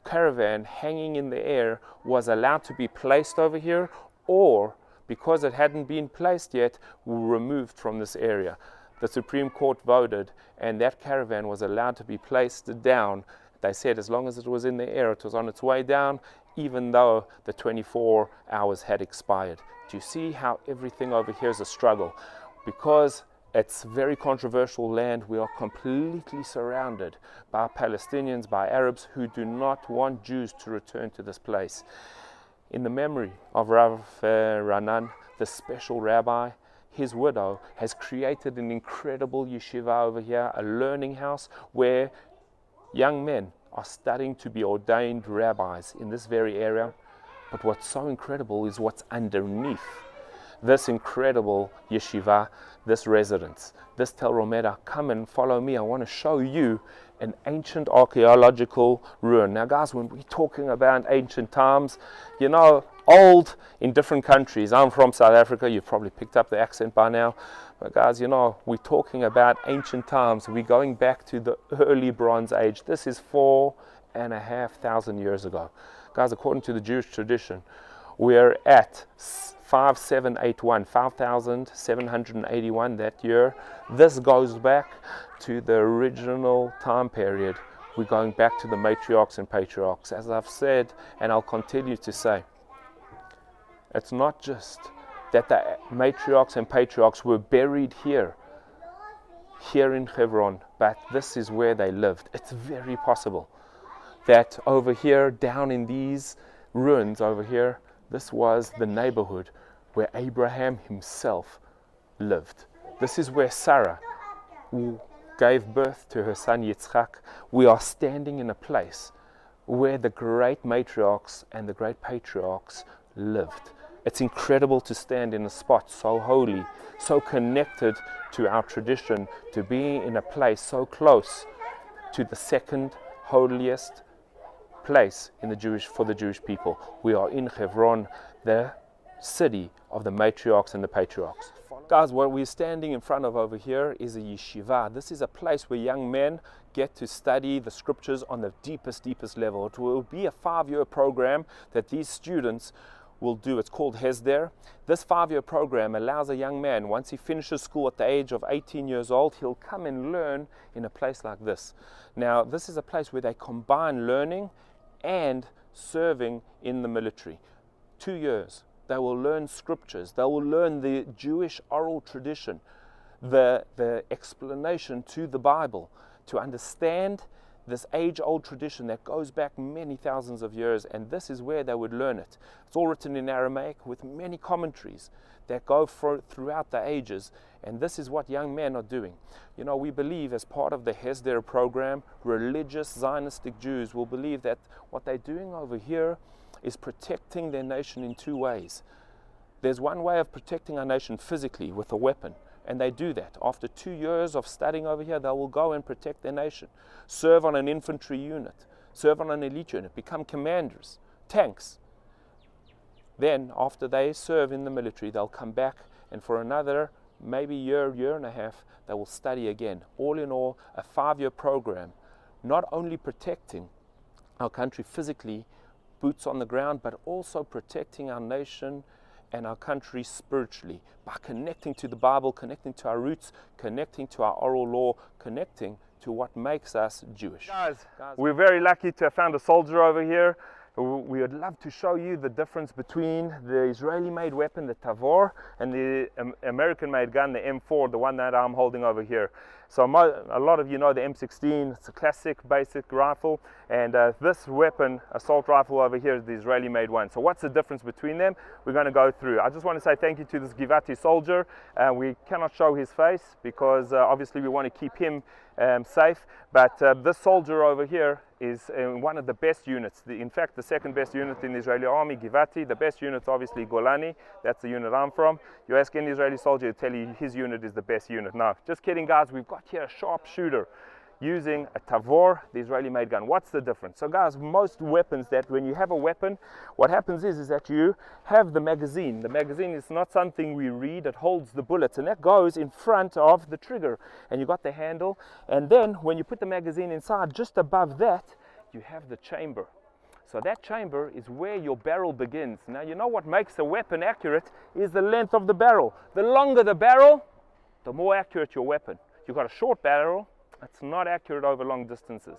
caravan hanging in the air was allowed to be placed over here, or because it hadn't been placed yet, were removed from this area. The Supreme Court voted, and that caravan was allowed to be placed down. They said as long as it was in the air, it was on its way down, even though the 24 hours had expired. Do you see how everything over here is a struggle? Because it's very controversial land, we are completely surrounded by Palestinians, by Arabs who do not want Jews to return to this place. In the memory of Rav Ra'anan, the special rabbi, his widow has created an incredible yeshiva over here, a learning house where young men are studying to be ordained rabbis in this very area. But what's so incredible is what's underneath. this incredible yeshiva, this residence, this Tel Rumeida. Come and follow me. I want to show you an ancient archaeological ruin. Now guys, when we're talking about ancient times, you know, old in different countries. I'm from South Africa, you've probably picked up the accent by now. But guys, you know, we're talking about ancient times. We're going back to the early Bronze Age. This is 4,500 years ago. Guys, according to the Jewish tradition, we're at 5781 that year. This goes back to the original time period. We're going back to the matriarchs and patriarchs. As I've said, and I'll continue to say, it's not just that the matriarchs and patriarchs were buried here in Hebron, but this is where they lived. It's very possible that over here, down in these ruins over here, this was the neighborhood where Abraham himself lived. This is where Sarah gave birth to her son Yitzchak. We are standing in a place where the great matriarchs and the great patriarchs lived. It's incredible to stand in a spot so holy, so connected to our tradition, to be in a place so close to the second holiest place in for the Jewish people. We are in Hebron, the city of the matriarchs and the patriarchs. Guys, what we're standing in front of over here is a yeshiva. This is a place where young men get to study the scriptures on the deepest level. It will be a 5-year program that these students will do. It's called Hesder. This 5-year program allows a young man, once he finishes school at the age of 18 years old, he'll come and learn in a place like this. Now, this is a place where they combine learning and serving in the military. 2 years. They will learn scriptures. They will learn the Jewish oral tradition, the explanation to the Bible, to understand this age-old tradition that goes back many thousands of years, and this is where they would learn it. It's all written in Aramaic with many commentaries that go throughout the ages, and this is what young men are doing. You know, we believe as part of the Hesder program, religious Zionistic Jews will believe that what they're doing over here is protecting their nation in 2 ways. There's one way of protecting our nation physically with a weapon, and they do that. After 2 years of studying over here, they will go and protect their nation, serve on an infantry unit, serve on an elite unit, become commanders, tanks. Then, after they serve in the military, they'll come back, and for another maybe year and a half, they will study again. All in all, a 5-year program, not only protecting our country physically, boots on the ground, but also protecting our nation and our country spiritually by connecting to the Bible, connecting to our roots, connecting to our oral law, connecting to what makes us Jewish. Guys, we're very lucky to have found a soldier over here. We would love to show you the difference between the Israeli-made weapon, the Tavor, and the American-made gun, the M4, the one that I'm holding over here. So a lot of you know the M16. It's a classic, basic rifle, and this weapon, assault rifle over here, is the Israeli-made one. So what's the difference between them? We're going to go through. I just want to say thank you to this Givati soldier. We cannot show his face because obviously we want to keep him safe, but this soldier over here is one of the best units. In fact, the second best unit in the Israeli army, Givati. The best unit, obviously, Golani. That's the unit I'm from. You ask any Israeli soldier, he'll tell you his unit is the best unit. No, just kidding, guys. We've got here a sharpshooter using a Tavor, the Israeli-made gun. What's the difference? So, guys, most weapons, that when you have a weapon, what happens is that you have the magazine. The magazine is not something we read. It holds the bullets, and that goes in front of the trigger. And you got the handle, and then when you put the magazine inside, just above that, you have the chamber. So that chamber is where your barrel begins. Now, you know what makes a weapon accurate is the length of the barrel. The longer the barrel, the more accurate your weapon. You've got a short barrel, it's not accurate over long distances.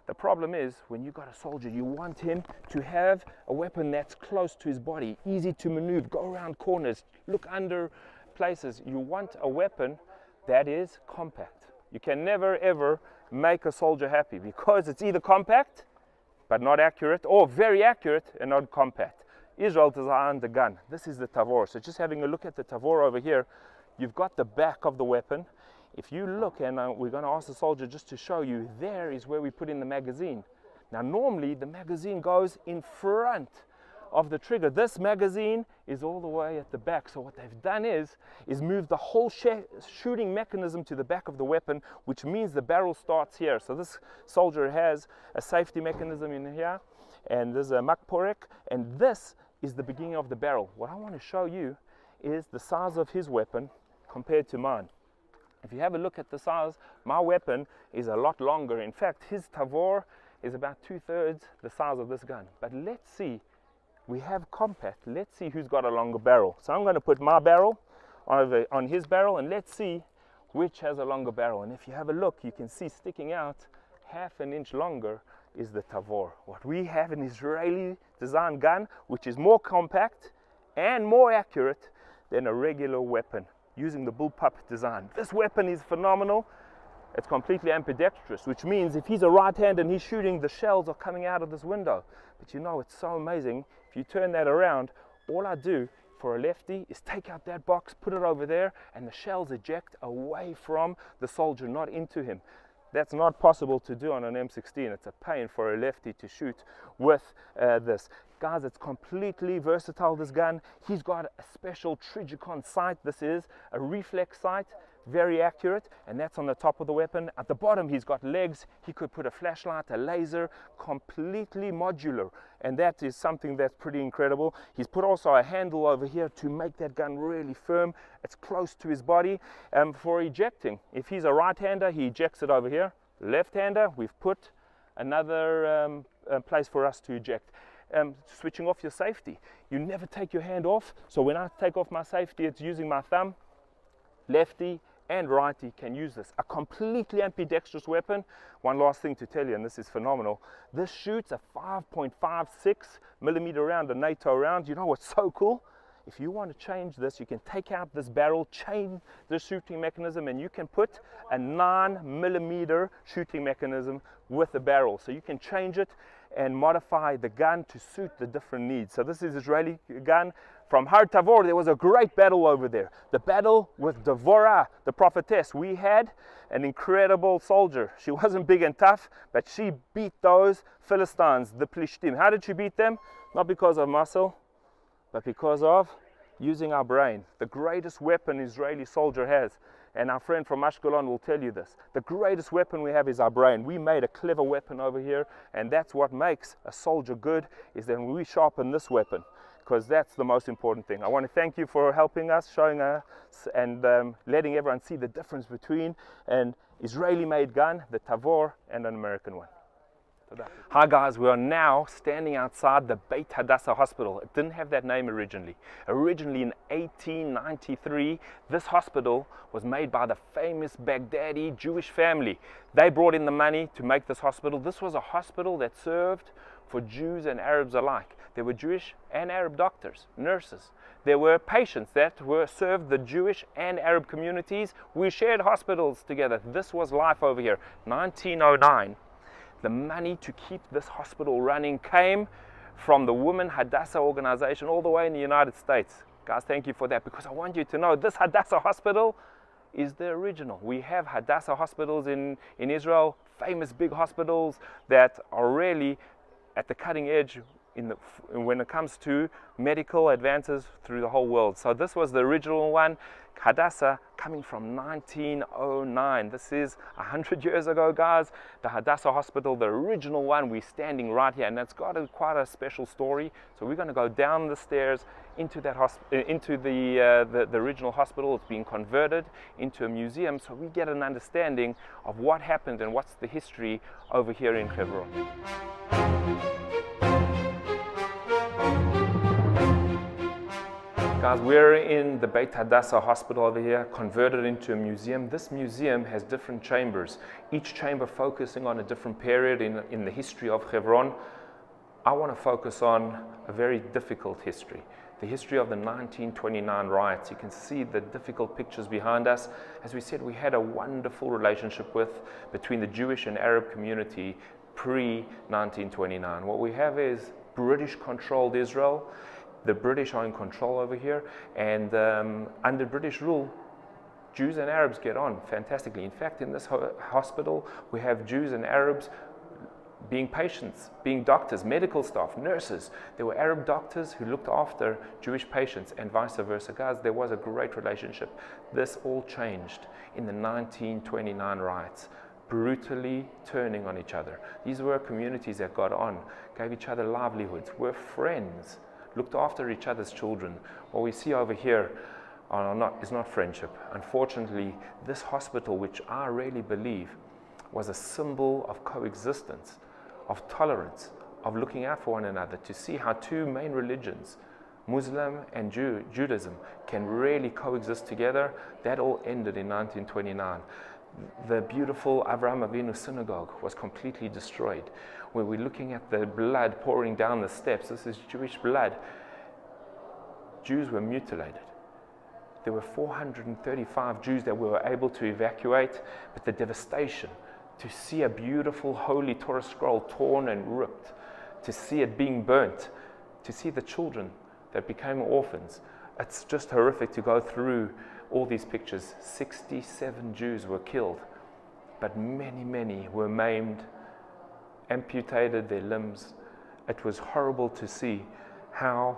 The problem is, when you've got a soldier, you want him to have a weapon that's close to his body, easy to maneuver, go around corners, look under places. You want a weapon that is compact. You can never ever make a soldier happy because it's either compact but not accurate, or very accurate and not compact. Israel designed the gun. This is the Tavor. So just having a look at the Tavor over here, you've got the back of the weapon. If you look, and we're going to ask the soldier just to show you, there is where we put in the magazine. Now normally the magazine goes in front of the trigger. This magazine is all the way at the back. So what they've done is move the whole shooting mechanism to the back of the weapon, which means the barrel starts here. So this soldier has a safety mechanism in here, and there's a makporek, and this is the beginning of the barrel. What I want to show you is the size of his weapon compared to mine. If you have a look at the size, my weapon is a lot longer. In fact, his tavor is about 2/3 the size of this gun. But let's see, we have compact, let's see who's got a longer barrel. So I'm going to put my barrel on his barrel, and let's see which has a longer barrel. And if you have a look, you can see sticking out 1/2 inch longer is the tavor. What we have an Israeli designed gun, which is more compact and more accurate than a regular weapon, using the bullpup design. This weapon is phenomenal. It's completely ambidextrous, which means if he's a right hand and he's shooting, the shells are coming out of this window. But you know, it's so amazing. If you turn that around, all I do for a lefty is take out that box, put it over there, and the shells eject away from the soldier, not into him. That's not possible to do on an M16. It's a pain for a lefty to shoot with this. Guys, it's completely versatile, this gun. He's got a special Trigicon sight. This is a reflex sight, very accurate, and that's on the top of the weapon. At the bottom, he's got legs. He could put a flashlight, a laser, completely modular, and that is something that's pretty incredible. He's put also a handle over here to make that gun really firm. It's close to his body for ejecting. If he's a right-hander, he ejects it over here. Left-hander, we've put another place for us to eject. Switching off your safety. You never take your hand off, so when I take off my safety, it's using my thumb. Lefty and righty can use this. A completely ambidextrous weapon. One last thing to tell you, and this is phenomenal. This shoots a 5.56 millimeter round, a NATO round. You know what's so cool? If you want to change this, you can take out this barrel, change the shooting mechanism, and you can put a 9 millimeter shooting mechanism with the barrel. So you can change it and modify the gun to suit the different needs. So this is Israeli gun. From Har Tavor, there was a great battle over there. The battle with Devorah, the prophetess. We had an incredible soldier. She wasn't big and tough, but she beat those Philistines, the Plishtim. How did she beat them? Not because of muscle, but because of using our brain. The greatest weapon an Israeli soldier has, and our friend from Ashkelon will tell you this, the greatest weapon we have is our brain. We made a clever weapon over here, and that's what makes a soldier good, is that when we sharpen this weapon, because that's the most important thing. I want to thank you for helping us, showing us, and letting everyone see the difference between an Israeli-made gun, the Tavor, and an American one. Hi guys, we are now standing outside the Beit Hadassah hospital. It didn't have that name originally. Originally in 1893, this hospital was made by the famous Baghdadi Jewish family. They brought in the money to make this hospital. This was a hospital that served for Jews and Arabs alike. There were Jewish and Arab doctors, nurses. There were patients that were served the Jewish and Arab communities. We shared hospitals together. This was life over here. 1909. The money to keep this hospital running came from the Women Hadassah organization all the way in the United States. Guys, thank you for that, because I want you to know this Hadassah hospital is the original. We have Hadassah hospitals in Israel, famous big hospitals that are really at the cutting edge when it comes to medical advances through the whole world. So this was the original one, Hadassah, coming from 1909. This is 100 years ago, guys. The Hadassah hospital, the original one, we're standing right here, and it's got quite a special story. So we're going to go down the stairs into that the original hospital. It's been converted into a museum, so we get an understanding of what happened and what's the history over here in Hebron. Guys, we're in the Beit Hadassah hospital over here, converted into a museum. This museum has different chambers, each chamber focusing on a different period in the history of Hebron. I want to focus on a very difficult history, the history of the 1929 riots. You can see the difficult pictures behind us. As we said, we had a wonderful relationship between the Jewish and Arab community pre-1929. What we have is British-controlled Israel. The British are in control over here, and under British rule, Jews and Arabs get on fantastically. In fact, in this hospital, we have Jews and Arabs being patients, being doctors, medical staff, nurses. There were Arab doctors who looked after Jewish patients and vice versa. Guys, there was a great relationship. This all changed in the 1929 riots, brutally turning on each other. These were communities that got on, gave each other livelihoods, were friends, looked after each other's children. What we see over here is not friendship. Unfortunately, this hospital, which I really believe was a symbol of coexistence, of tolerance, of looking out for one another, to see how two main religions, Muslim and Judaism, can really coexist together. That all ended in 1929. The beautiful Avraham Avinu Synagogue was completely destroyed. When we're looking at the blood pouring down the steps, this is Jewish blood. Jews were mutilated. There were 435 Jews that we were able to evacuate, but the devastation, to see a beautiful holy Torah scroll torn and ripped, to see it being burnt, to see the children that became orphans. It's just horrific to go through all these pictures. 67 Jews were killed, but many, many were maimed, amputated their limbs. It was horrible to see how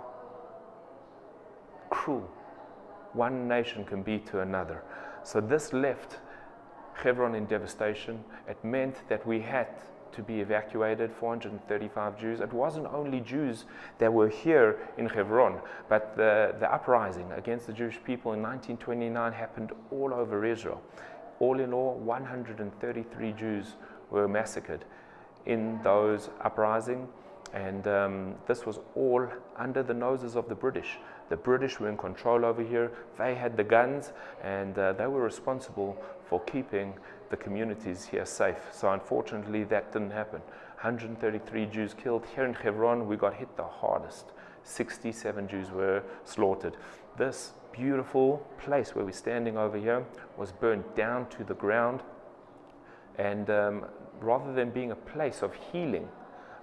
cruel one nation can be to another. So this left Hebron in devastation. It meant that we had to be evacuated, 435 Jews. It wasn't only Jews that were here in Hebron, but the uprising against the Jewish people in 1929 happened all over Israel. All in all, 133 Jews were massacred in those uprisings, and this was all under the noses of the British. The British were in control over here. They had the guns, and they were responsible for keeping the communities here safe. So unfortunately, that didn't happen. 133 Jews killed. Here in Hebron, we got hit the hardest. 67 Jews were slaughtered. This beautiful place where we're standing over here was burned down to the ground. And rather than being a place of healing,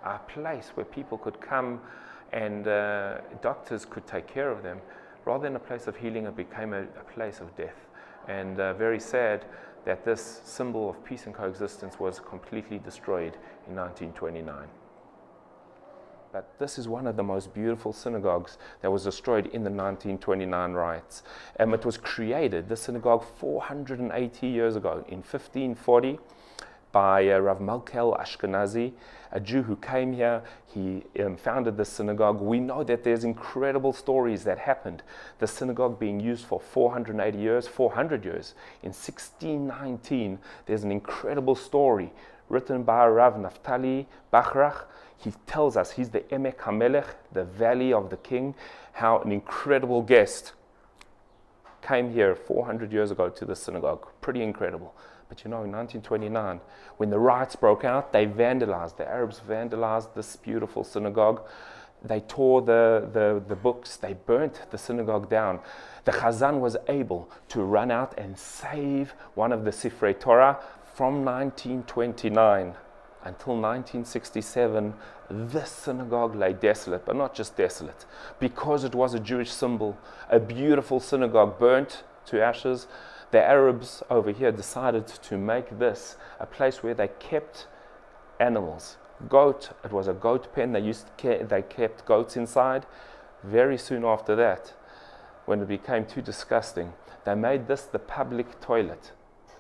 a place where people could come and doctors could take care of them, rather than a place of healing, it became a place of death. And very sad that this symbol of peace and coexistence was completely destroyed in 1929. But this is one of the most beautiful synagogues that was destroyed in the 1929 riots. It was created, this synagogue, 480 years ago, in 1540, by Rav Malkel Ashkenazi, a Jew who came here. He founded this synagogue. We know that there's incredible stories that happened. The synagogue being used for 400 years. In 1619, there's an incredible story written by Rav Naftali Bachrach. He tells us he's the Emek HaMelech, the Valley of the King, how an incredible guest came here 400 years ago to the synagogue. Pretty incredible. But you know, in 1929, when the riots broke out, the Arabs vandalized this beautiful synagogue. They tore the books, they burnt the synagogue down. The Chazan was able to run out and save one of the Sifrei Torah. From 1929 until 1967, this synagogue lay desolate, but not just desolate, because it was a Jewish symbol, a beautiful synagogue burnt to ashes. The Arabs over here decided to make this a place where they kept animals. It was a goat pen. They kept goats inside. Very soon after that, when it became too disgusting, they made this the public toilet,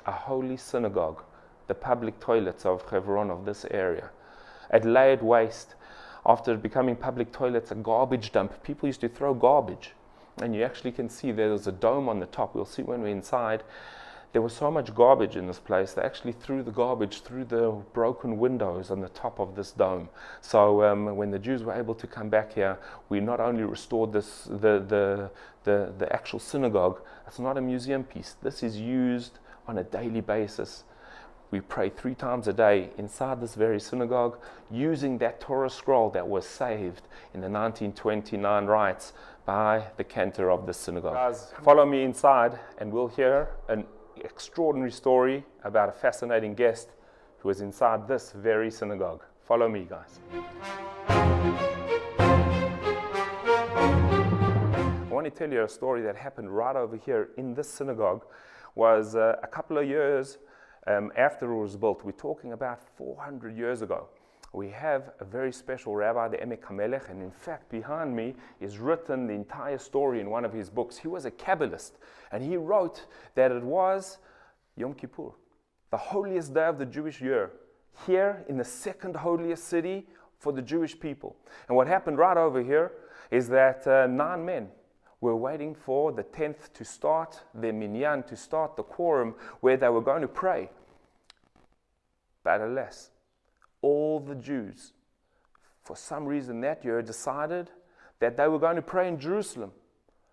a holy synagogue, the public toilets of Hebron, of this area. It lay at waste. After becoming public toilets, a garbage dump. People used to throw garbage. And you actually can see there's a dome on the top. We'll see when we're inside. There was so much garbage in this place, they actually threw the garbage through the broken windows on the top of this dome. So when the Jews were able to come back here, we not only restored the actual synagogue. It's not a museum piece. This is used on a daily basis. We pray 3 times a day inside this very synagogue, using that Torah scroll that was saved in the 1929 riots by the cantor of the synagogue. Guys, follow me inside and we'll hear an extraordinary story about a fascinating guest who was inside this very synagogue. Follow me, guys. I want to tell you a story that happened right over here in this synagogue. Was a couple of years after it was built. We're talking about 400 years ago. we have a very special rabbi, the Emek HaMelech, and in fact, behind me is written the entire story in one of his books. He was a Kabbalist, and he wrote that it was Yom Kippur, the holiest day of the Jewish year, here in the second holiest city for the Jewish people. And what happened right over here is that 9 men were waiting for the 10th to start their minyan, to start the quorum where they were going to pray. But alas, all the Jews, for some reason that year, decided that they were going to pray in Jerusalem.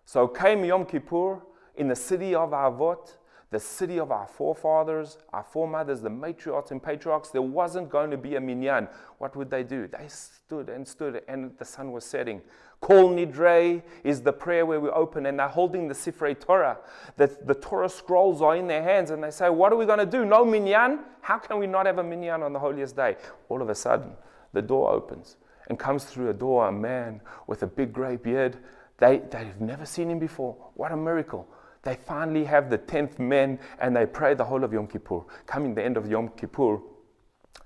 So came Yom Kippur in the city of our Avot, the city of our forefathers, our foremothers, the matriarchs and patriarchs. There wasn't going to be a minyan. What would they do? They stood, and the sun was setting. Kol Nidrei is the prayer where we open, and they're holding the Sifrei Torah. The Torah scrolls are in their hands, and they say, what are we going to do? No minyan? How can we not have a minyan on the holiest day? All of a sudden, the door opens, and comes through a door a man with a big grey beard. They've never seen him before. What a miracle. They finally have the 10th men, and they pray the whole of Yom Kippur. Coming the end of Yom Kippur,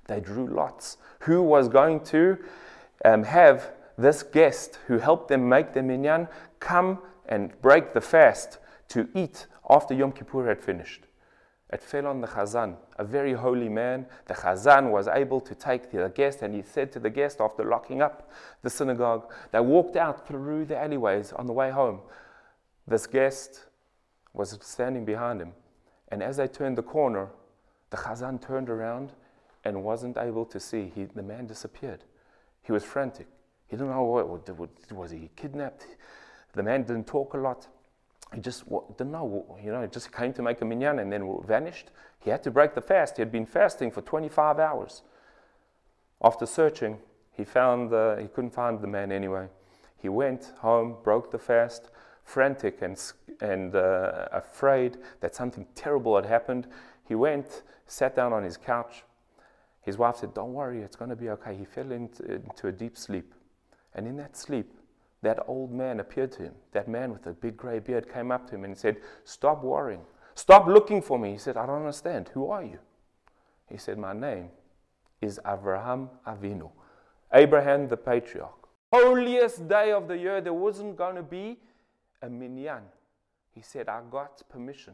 they drew lots. Who was going to have this guest who helped them make the minyan come and break the fast to eat after Yom Kippur had finished? It fell on the Chazan, a very holy man. The Chazan was able to take the guest, and he said to the guest, after locking up the synagogue, they walked out through the alleyways on the way home. This guest was standing behind him, and as they turned the corner, the Chazan turned around and wasn't able to see. The man disappeared. He was frantic. He didn't know was he kidnapped. The man didn't talk a lot. He just didn't know, he just came to make a minyan and then vanished. He had to break the fast. He had been fasting for 25 hours. After searching, he couldn't find the man anyway. He went home, broke the fast, frantic and afraid that something terrible had happened. He went, sat down on his couch. His wife said, don't worry, it's going to be okay. He fell into a deep sleep. And in that sleep, that old man appeared to him. That man with the big grey beard came up to him and said, stop worrying. Stop looking for me. He said, I don't understand. Who are you? He said, my name is Avraham Avinu, Abraham the Patriarch. Holiest day of the year, there wasn't going to be a minyan. He said, I got permission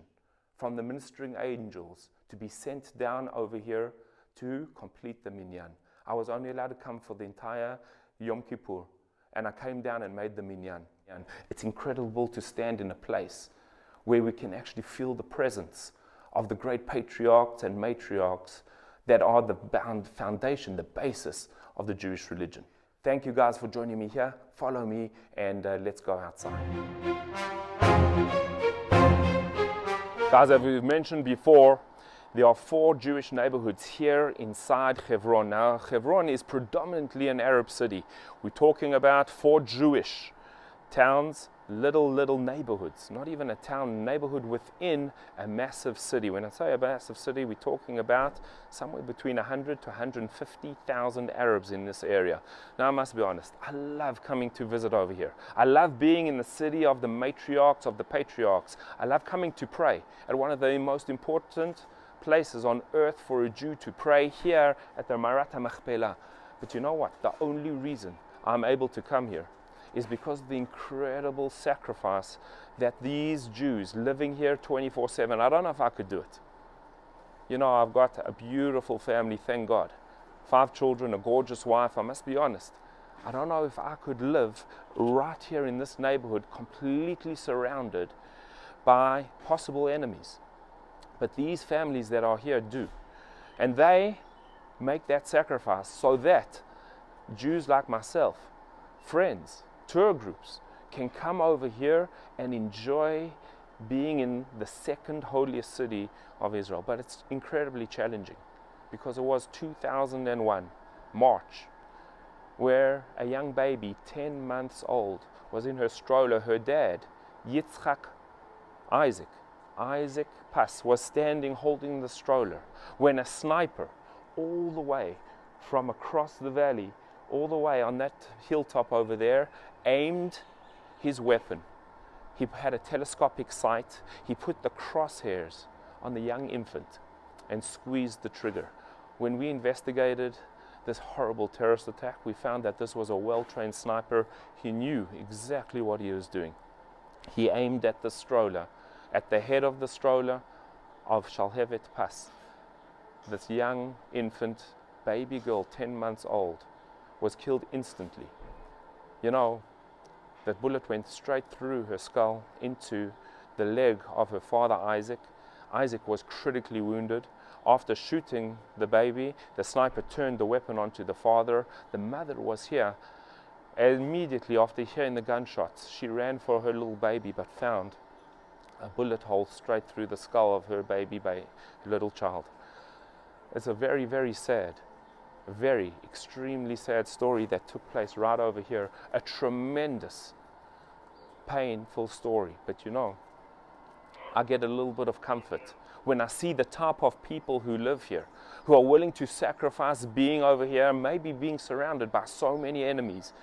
from the ministering angels to be sent down over here to complete the minyan. I was only allowed to come for the entire Yom Kippur, and I came down and made the minyan. It's incredible to stand in a place where we can actually feel the presence of the great patriarchs and matriarchs that are the foundation, the basis of the Jewish religion. Thank you guys for joining me here. Follow me, and let's go outside. Guys, as we've mentioned before, there are 4 Jewish neighborhoods here inside Hebron. Now, Hebron is predominantly an Arab city. We're talking about 4 Jewish towns, little neighborhoods, not even a town, neighborhood within a massive city. When I say a massive city, we're talking about somewhere between 100 to 150,000 Arabs in this area. Now, I must be honest, I love coming to visit over here. I love being in the city of the matriarchs, of the patriarchs. I love coming to pray at one of the most important places on earth for a Jew to pray, here at the Marat HaMachpelah. But you know what? The only reason I'm able to come here is because of the incredible sacrifice that these Jews living here 24/7, I don't know if I could do it. You know, I've got a beautiful family, thank God. 5 children, a gorgeous wife. I must be honest, I don't know if I could live right here in this neighborhood completely surrounded by possible enemies. But these families that are here do. And they make that sacrifice so that Jews like myself, friends, tour groups, can come over here and enjoy being in the second holiest city of Israel. But it's incredibly challenging, because it was 2001, March, where a young baby, 10 months old, was in her stroller. Her dad, Yitzchak, Isaac Pass, was standing holding the stroller, when a sniper, all the way from across the valley, all the way on that hilltop over there, aimed his weapon. He had a telescopic sight. He put the crosshairs on the young infant and squeezed the trigger. When we investigated, this horrible terrorist attack, we found that this was a well-trained sniper. He knew exactly what he was doing. He aimed at the stroller, at the head of the stroller of Shalhevet Pas. This young infant, baby girl, 10 months old, was killed instantly. You know, that bullet went straight through her skull into the leg of her father Isaac. Isaac was critically wounded. After shooting the baby, the sniper turned the weapon onto the father. The mother was here. Immediately after hearing the gunshots, she ran for her little baby, but found a bullet hole straight through the skull of her little child. It's a very, very sad, very extremely sad story that took place right over here. A tremendous, painful story. But you know, I get a little bit of comfort when I see the type of people who live here, who are willing to sacrifice being over here, maybe being surrounded by so many enemies.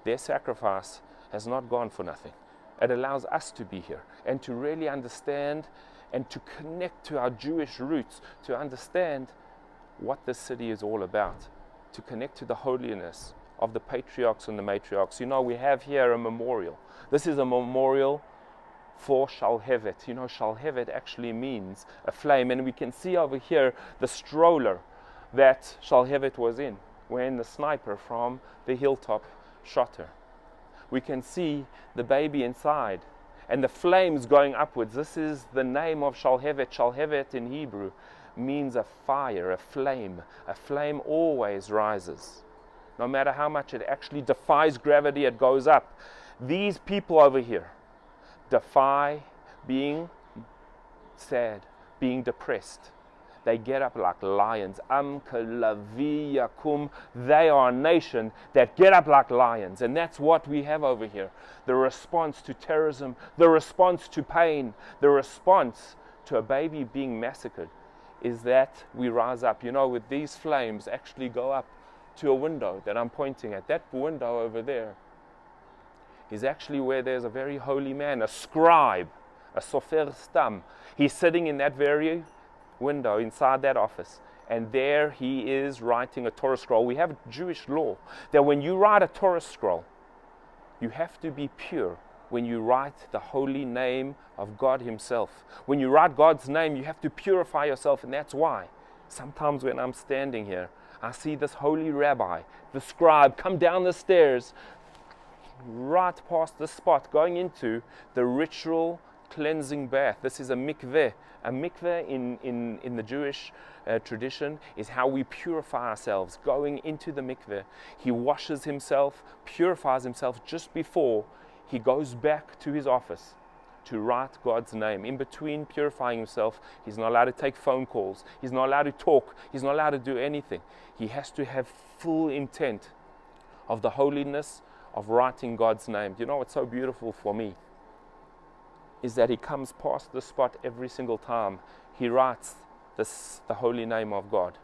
Their sacrifice has not gone for nothing. It allows us to be here and to really understand and to connect to our Jewish roots, to understand what this city is all about, to connect to the holiness of the patriarchs and the matriarchs. You know, we have here a memorial. This is a memorial for Shalhevet. You know, Shalhevet actually means a flame, and we can see over here the stroller that Shalhevet was in when the sniper from the hilltop shot her. We can see the baby inside and the flames going upwards. This is the name of Shalhevet. Shalhevet in Hebrew means a fire, a flame. A flame always rises. No matter how much it actually defies gravity, it goes up. These people over here defy being sad, being depressed. They get up like lions. They are a nation that get up like lions. And that's what we have over here. The response to terrorism, the response to pain, the response to a baby being massacred is that we rise up. You know, with these flames actually go up to a window that I'm pointing at. That window over there is actually where there's a very holy man, a scribe, a sofer stam. He's sitting in that very window inside that office, and there he is writing a Torah scroll. We have Jewish law that when you write a Torah scroll, you have to be pure when you write the holy name of God himself. When you write God's name, you have to purify yourself, and that's why sometimes when I'm standing here, I see this holy rabbi, the scribe, come down the stairs right past the spot going into the ritual cleansing bath. This is a mikveh. A mikveh in the Jewish tradition is how we purify ourselves. Going into the mikveh, he washes himself, purifies himself just before he goes back to his office to write God's name. In between purifying himself, he's not allowed to take phone calls. He's not allowed to talk. He's not allowed to do anything. He has to have full intent of the holiness of writing God's name. You know what's so beautiful for me is that he comes past the spot every single time he writes the holy name of God.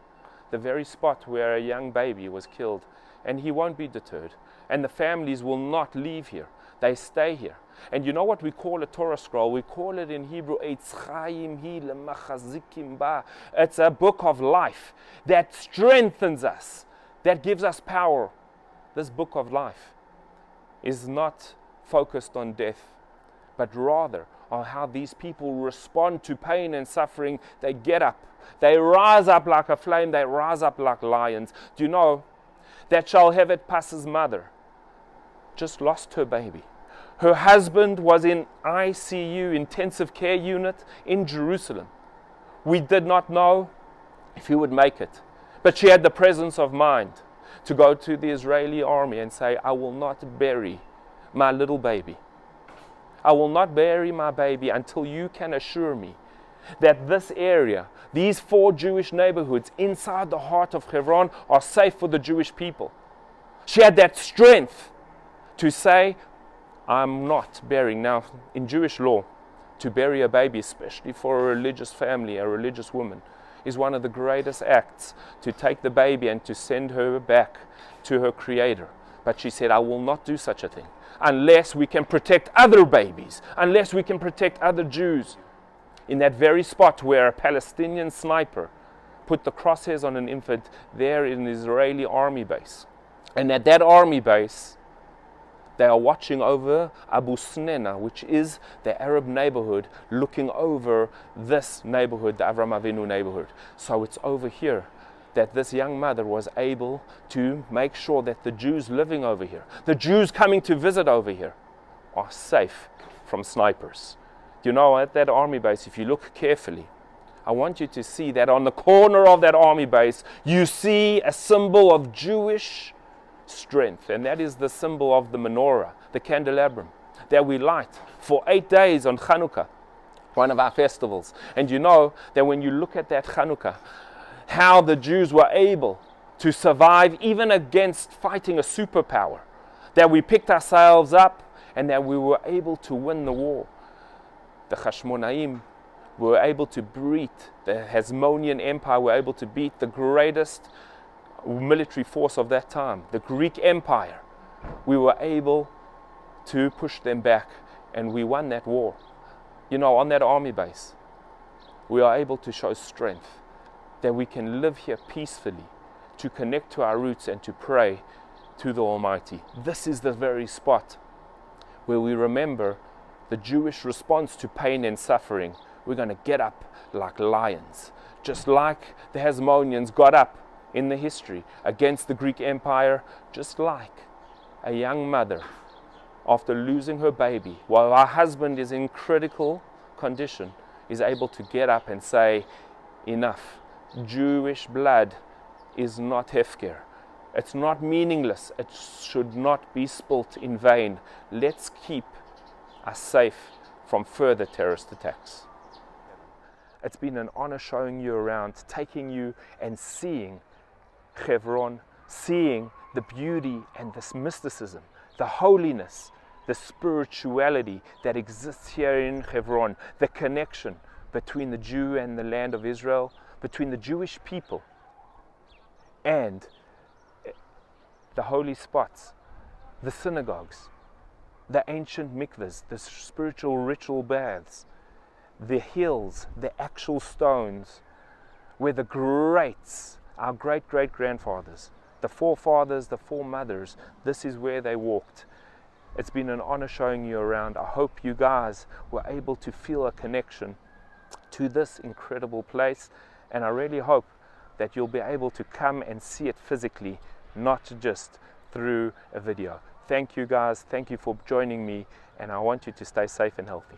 The very spot where a young baby was killed. And he won't be deterred. And the families will not leave here. They stay here. And you know what we call a Torah scroll? We call it in Hebrew, it's a book of life that strengthens us, that gives us power. This book of life is not focused on death, but rather on how these people respond to pain and suffering. They get up. They rise up like a flame. They rise up like lions. Do you know that Shalhevet Pas's mother just lost her baby? Her husband was in ICU, intensive care unit in Jerusalem. We did not know if he would make it, but she had the presence of mind to go to the Israeli army and say, I will not bury my little baby. I will not bury my baby until you can assure me that this area, these 4 Jewish neighborhoods inside the heart of Hebron are safe for the Jewish people. She had that strength to say, I'm not burying. Now, in Jewish law, to bury a baby, especially for a religious family, a religious woman, is one of the greatest acts, to take the baby and to send her back to her Creator. But she said, I will not do such a thing unless we can protect other babies, unless we can protect other Jews. In that very spot where a Palestinian sniper put the crosshairs on an infant there in an Israeli army base. And at that army base, they are watching over Abu Snena, which is the Arab neighborhood, looking over this neighborhood, the Avraham Avinu neighborhood. So it's over here that this young mother was able to make sure that the Jews living over here, the Jews coming to visit over here, are safe from snipers. You know, at that army base, if you look carefully, I want you to see that on the corner of that army base, you see a symbol of Jewish strength, and that is the symbol of the menorah, the candelabrum, that we light for 8 days on Chanukah, one of our festivals. And you know that when you look at that Chanukah, how the Jews were able to survive even against fighting a superpower, that we picked ourselves up and that we were able to win the war. The Hashmonaim were able to beat the Hasmonean Empire, were able to beat the greatest military force of that time, the Greek Empire. We were able to push them back and we won that war. You know, on that army base, we are able to show strength, that we can live here peacefully, to connect to our roots and to pray to the Almighty. This is the very spot where we remember the Jewish response to pain and suffering. We're going to get up like lions, just like the Hasmoneans got up in the history against the Greek Empire, just like a young mother after losing her baby while her husband is in critical condition is able to get up and say, enough. Jewish blood is not hefker. It's not meaningless. It should not be spilt in vain. Let's keep us safe from further terrorist attacks. It's been an honor showing you around, taking you and seeing Hebron, seeing the beauty and this mysticism, the holiness, the spirituality that exists here in Hebron, the connection between the Jew and the land of Israel, between the Jewish people and the holy spots, the synagogues, the ancient mikvahs, the spiritual ritual baths, the hills, the actual stones, where the greats, our great-great-grandfathers, the forefathers, the foremothers, this is where they walked. It's been an honor showing you around. I hope you guys were able to feel a connection to this incredible place, and I really hope that you'll be able to come and see it physically, not just through a video. Thank you guys, thank you for joining me, and I want you to stay safe and healthy.